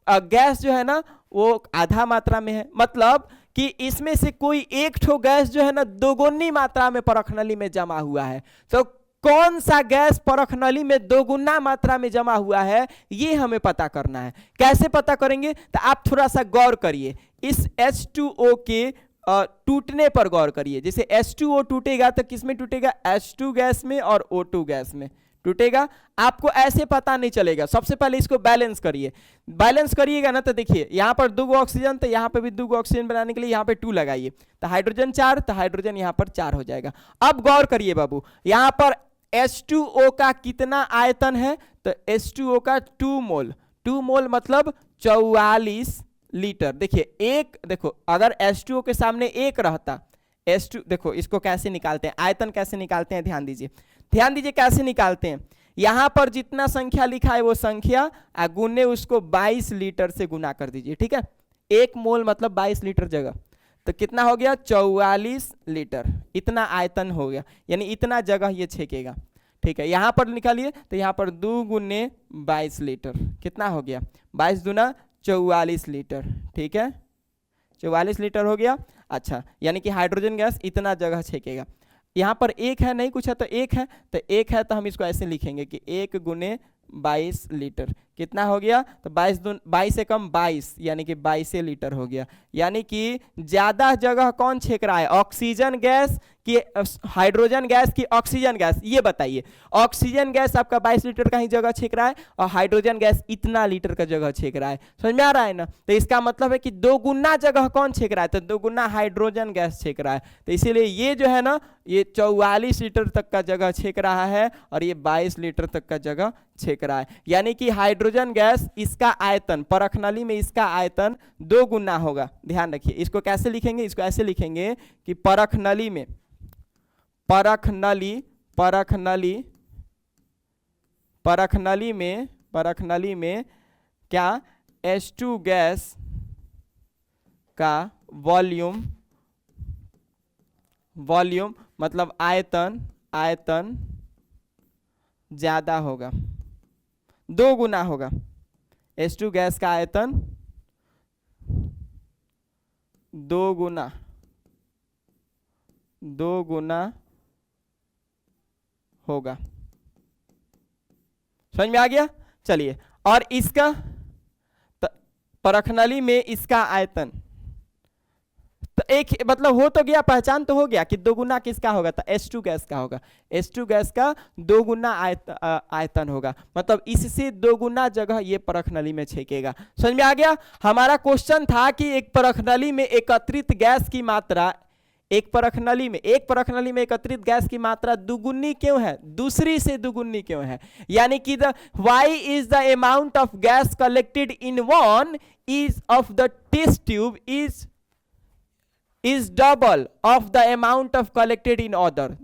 Speaker 1: गैस जो है ना वो आधा मात्रा में है। मतलब कि इसमें से कोई एक ठो गैस जो है ना दोगुनी मात्रा में परखनली में जमा हुआ है। तो कौन सा गैस परखनली में दोगुना मात्रा में जमा हुआ है ये हमें पता करना है। कैसे पता करेंगे, तो आप थोड़ा सा गौर करिए, इस H2O के टूटने पर गौर करिए। जैसे H2O टूटेगा तो किस में टूटेगा, H2 गैस में और O2 गैस में टूटेगा। आपको ऐसे पता नहीं चलेगा। सबसे पहले इसको बैलेंस करिए, बैलेंस करिएगा ना तो देखिए यहाँ पर 2 ऑक्सीजन, तो यहाँ पे भी 2 ऑक्सीजन बनाने के लिए यहाँ पे 2 लगाइए, तो हाइड्रोजन 4, तो हाइड्रोजन यहाँ पर 4 हो जाएगा। अब गौर करिए बाबू, यहाँ पर H2O का कितना आयतन है, तो H2O का 2 मोल, 2 मोल मतलब 44 लीटर। देखिए एक, देखो अगर H2O के सामने एक रहता, H2, देखो इसको कैसे निकालते हैं, आयतन कैसे निकालते हैं, ध्यान दीजिए, ध्यान दीजिए कैसे निकालते हैं। यहां पर जितना संख्या लिखा है वो संख्या गुने उसको 22 लीटर से गुना कर दीजिए, ठीक है। 1 मोल मतलब 22 लीटर जगह, तो कितना हो गया 44 लीटर, इतना आयतन हो गया, यानी इतना जगह ये छेकेगा, ठीक है। यहां पर निकालिए तो यहां पर 2 गुने 22 लीटर, कितना हो गया 22 दूना 44 लीटर, ठीक है, 44 लीटर हो गया। अच्छा, यानी कि हाइड्रोजन गैस इतना जगह छेकेगा। यहाँ पर एक है, नहीं कुछ है तो एक है, तो एक है तो हम इसको ऐसे लिखेंगे कि 1 गुने 22 लीटर, कितना हो गया, तो 22 से कम 22, यानी कि 22 लीटर हो गया। यानी कि ज्यादा जगह कौन छेक रहा है, ऑक्सीजन गैस कि हाइड्रोजन गैस की ऑक्सीजन गैस, ये बताइए। ऑक्सीजन गैस आपका 22 लीटर का ही जगह छेक रहा है और हाइड्रोजन गैस इतना लीटर का जगह छेक रहा है, समझ में आ रहा है ना। तो इसका मतलब है कि 2 गुना जगह कौन छेक रहा है, तो 2 गुना हाइड्रोजन गैस छेक रहा है। तो इसीलिए ये जो है ना, ये 44 लीटर तक का जगह छेक रहा है और ये 22 लीटर तक का जगह छेक रहा है। यानी कि हाइड्रोजन गैस, इसका आयतन परख नली में इसका आयतन 2 गुना होगा। ध्यान रखिए, इसको कैसे लिखेंगे, इसको ऐसे लिखेंगे कि परख नली में, परख नली में क्या H2 गैस का वॉल्यूम मतलब आयतन ज्यादा होगा, 2 गुना होगा। H2 गैस का आयतन 2 गुना होगा, समझ में आ गया। चलिए, और इसका परख नली में इसका आयतन, तो एक मतलब हो तो गया, पहचान तो हो गया कि 2 गुना किसका होगा, तो H2 गैस का होगा। H2 गैस का 2 गुना आयतन होगा, मतलब इससे 2 गुना जगह ये परख नली में छेकेगा। समझ में आ गया। हमारा क्वेश्चन था कि एक परख नली में एकत्रित गैस की मात्रा, एक परख नली में एकत्रित गैस की मात्रा दुगुनी क्यों है, दूसरी से दुगुनी क्यों है। यानी कि why is the amount of gas collected in one is of the test tube is double of the amount of collected in other.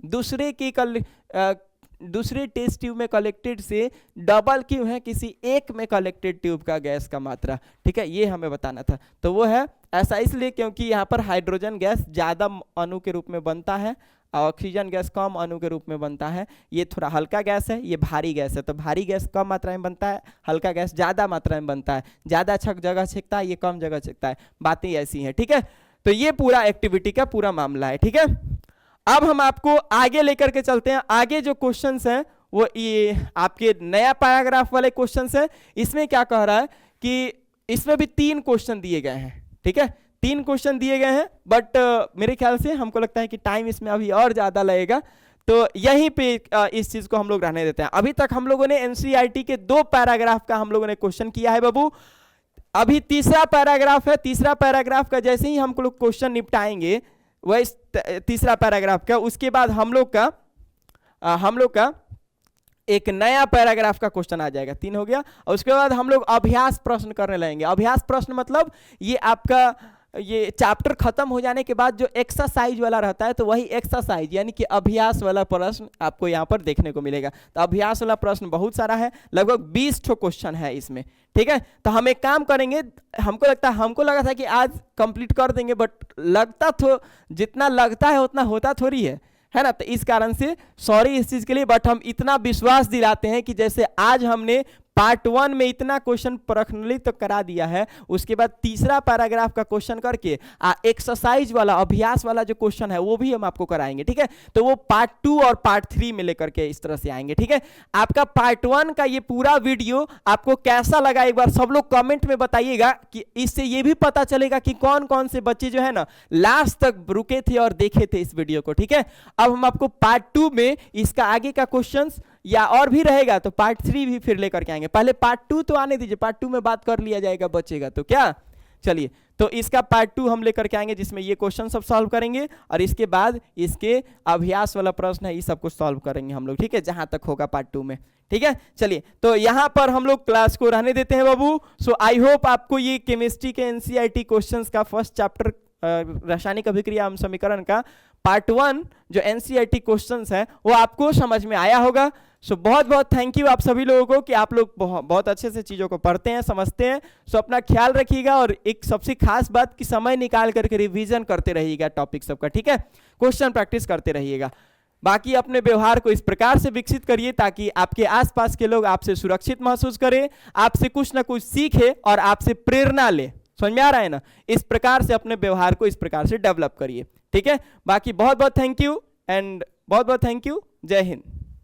Speaker 1: दूसरे टेस्ट ट्यूब में कलेक्टेड से डबल क्यों है किसी एक में कलेक्टेड ट्यूब का गैस का मात्रा, ठीक है, ये हमें बताना था। तो वो है ऐसा इसलिए क्योंकि यहाँ पर हाइड्रोजन गैस ज्यादा अणु के रूप में बनता है, ऑक्सीजन गैस कम अणु के रूप में बनता है। ये थोड़ा हल्का गैस है, ये भारी गैस है, तो भारी गैस कम मात्रा में बनता है, हल्का गैस ज्यादा मात्रा में बनता है, ज्यादा जगह छेकता है, ये कम जगह छेकता है। बातें ऐसी हैं, ठीक है। तो ये पूरा एक्टिविटी का पूरा मामला है, ठीक है। अब हम आपको आगे लेकर के चलते हैं। आगे जो क्वेश्चंस हैं वो ये आपके नया पैराग्राफ वाले क्वेश्चंस हैं। इसमें क्या कह रहा है कि इसमें भी 3 क्वेश्चन दिए गए हैं, ठीक है, 3 क्वेश्चन दिए गए हैं, बट मेरे ख्याल से हमको लगता है कि टाइम इसमें अभी और ज्यादा लगेगा, तो यहीं पे इस चीज को हम लोग रहने देते हैं। अभी तक हम लोगों ने एनसीईआरटी के 2 पैराग्राफ का हम लोगों ने क्वेश्चन किया है बाबू, अभी तीसरा पैराग्राफ है। तीसरा पैराग्राफ का जैसे ही हम लोग क्वेश्चन निपटाएंगे वह तीसरा पैराग्राफ का, उसके बाद हम लोग का एक नया पैराग्राफ का क्वेश्चन आ जाएगा। 3 हो गया, और उसके बाद हम लोग अभ्यास प्रश्न करने लगेंगे। अभ्यास प्रश्न मतलब ये आपका ये चैप्टर खत्म हो जाने के बाद जो एक्सरसाइज वाला रहता है, तो वही एक्सरसाइज यानी कि अभ्यास वाला प्रश्न आपको यहाँ पर देखने को मिलेगा। तो अभ्यास वाला प्रश्न बहुत सारा है, लगभग 20 ठो क्वेश्चन है इसमें, ठीक है। तो हम एक काम करेंगे, हमको लगा था कि आज कंप्लीट कर देंगे, बट जितना लगता है उतना होता थोड़ी है ना। तो इस कारण से सॉरी इस चीज के लिए, बट हम इतना विश्वास दिलाते हैं कि जैसे आज हमने पार्ट 1 में इतना क्वेश्चन पर्सनली तो करा दिया है, उसके बाद तीसरा पैराग्राफ का क्वेश्चन करके एक्सरसाइज वाला अभ्यास वाला जो क्वेश्चन है वो भी हम आपको कराएंगे, ठीक है। तो वो पार्ट 2 और पार्ट 3 में लेकर के इस तरह से आएंगे, ठीक है। आपका पार्ट 1 का ये पूरा वीडियो आपको कैसा लगा एक बार सब लोग कमेंट में बताइएगा, कि इससे ये भी पता चलेगा कि कौन कौन से बच्चे जो है ना लास्ट तक रुके थे और देखे थे इस वीडियो को, ठीक है। अब हम आपको पार्ट 2 में इसका आगे का क्वेश्चन या और भी रहेगा तो पार्ट 3 भी फिर लेकर के आएंगे। पहले पार्ट 2 तो आने दीजिए, पार्ट 2 में बात कर लिया जाएगा, बचेगा तो क्या। चलिए, तो इसका पार्ट 2 हम लेकर के आएंगे, जिसमें ये क्वेश्चन सब सॉल्व करेंगे और इसके बाद इसके अभ्यास वाला प्रश्न है, ये सब कुछ सॉल्व करेंगे हम लोग, ठीक है, जहां तक होगा पार्ट 2 में, ठीक है। चलिए, तो यहां पर हम लोग क्लास को रहने देते हैं बाबू। सो आई होप आपको ये केमिस्ट्री के एनसीईआरटी क्वेश्चंस का फर्स्ट चैप्टर रासायनिक अभिक्रिया एवं समीकरण का पार्ट 1 जो एनसीईआरटी क्वेश्चंस है वो आपको समझ में आया होगा। सो बहुत बहुत थैंक यू आप सभी लोगों को कि आप लोग बहुत अच्छे से चीज़ों को पढ़ते हैं, समझते हैं। सो अपना ख्याल रखिएगा और एक सबसे खास बात कि समय निकाल करके रिवीजन करते रहिएगा टॉपिक सबका, ठीक है, क्वेश्चन प्रैक्टिस करते रहिएगा। बाकी अपने व्यवहार को इस प्रकार से विकसित करिए ताकि आपके आसपास के लोग आपसे सुरक्षित महसूस करें, आपसे कुछ ना कुछ सीखे और आपसे प्रेरणा ले। समझ में आ रहा है ना? इस प्रकार से अपने व्यवहार को इस प्रकार से डेवलप करिए, ठीक है। बाकी बहुत बहुत थैंक यू एंड बहुत बहुत थैंक यू। जय हिंद।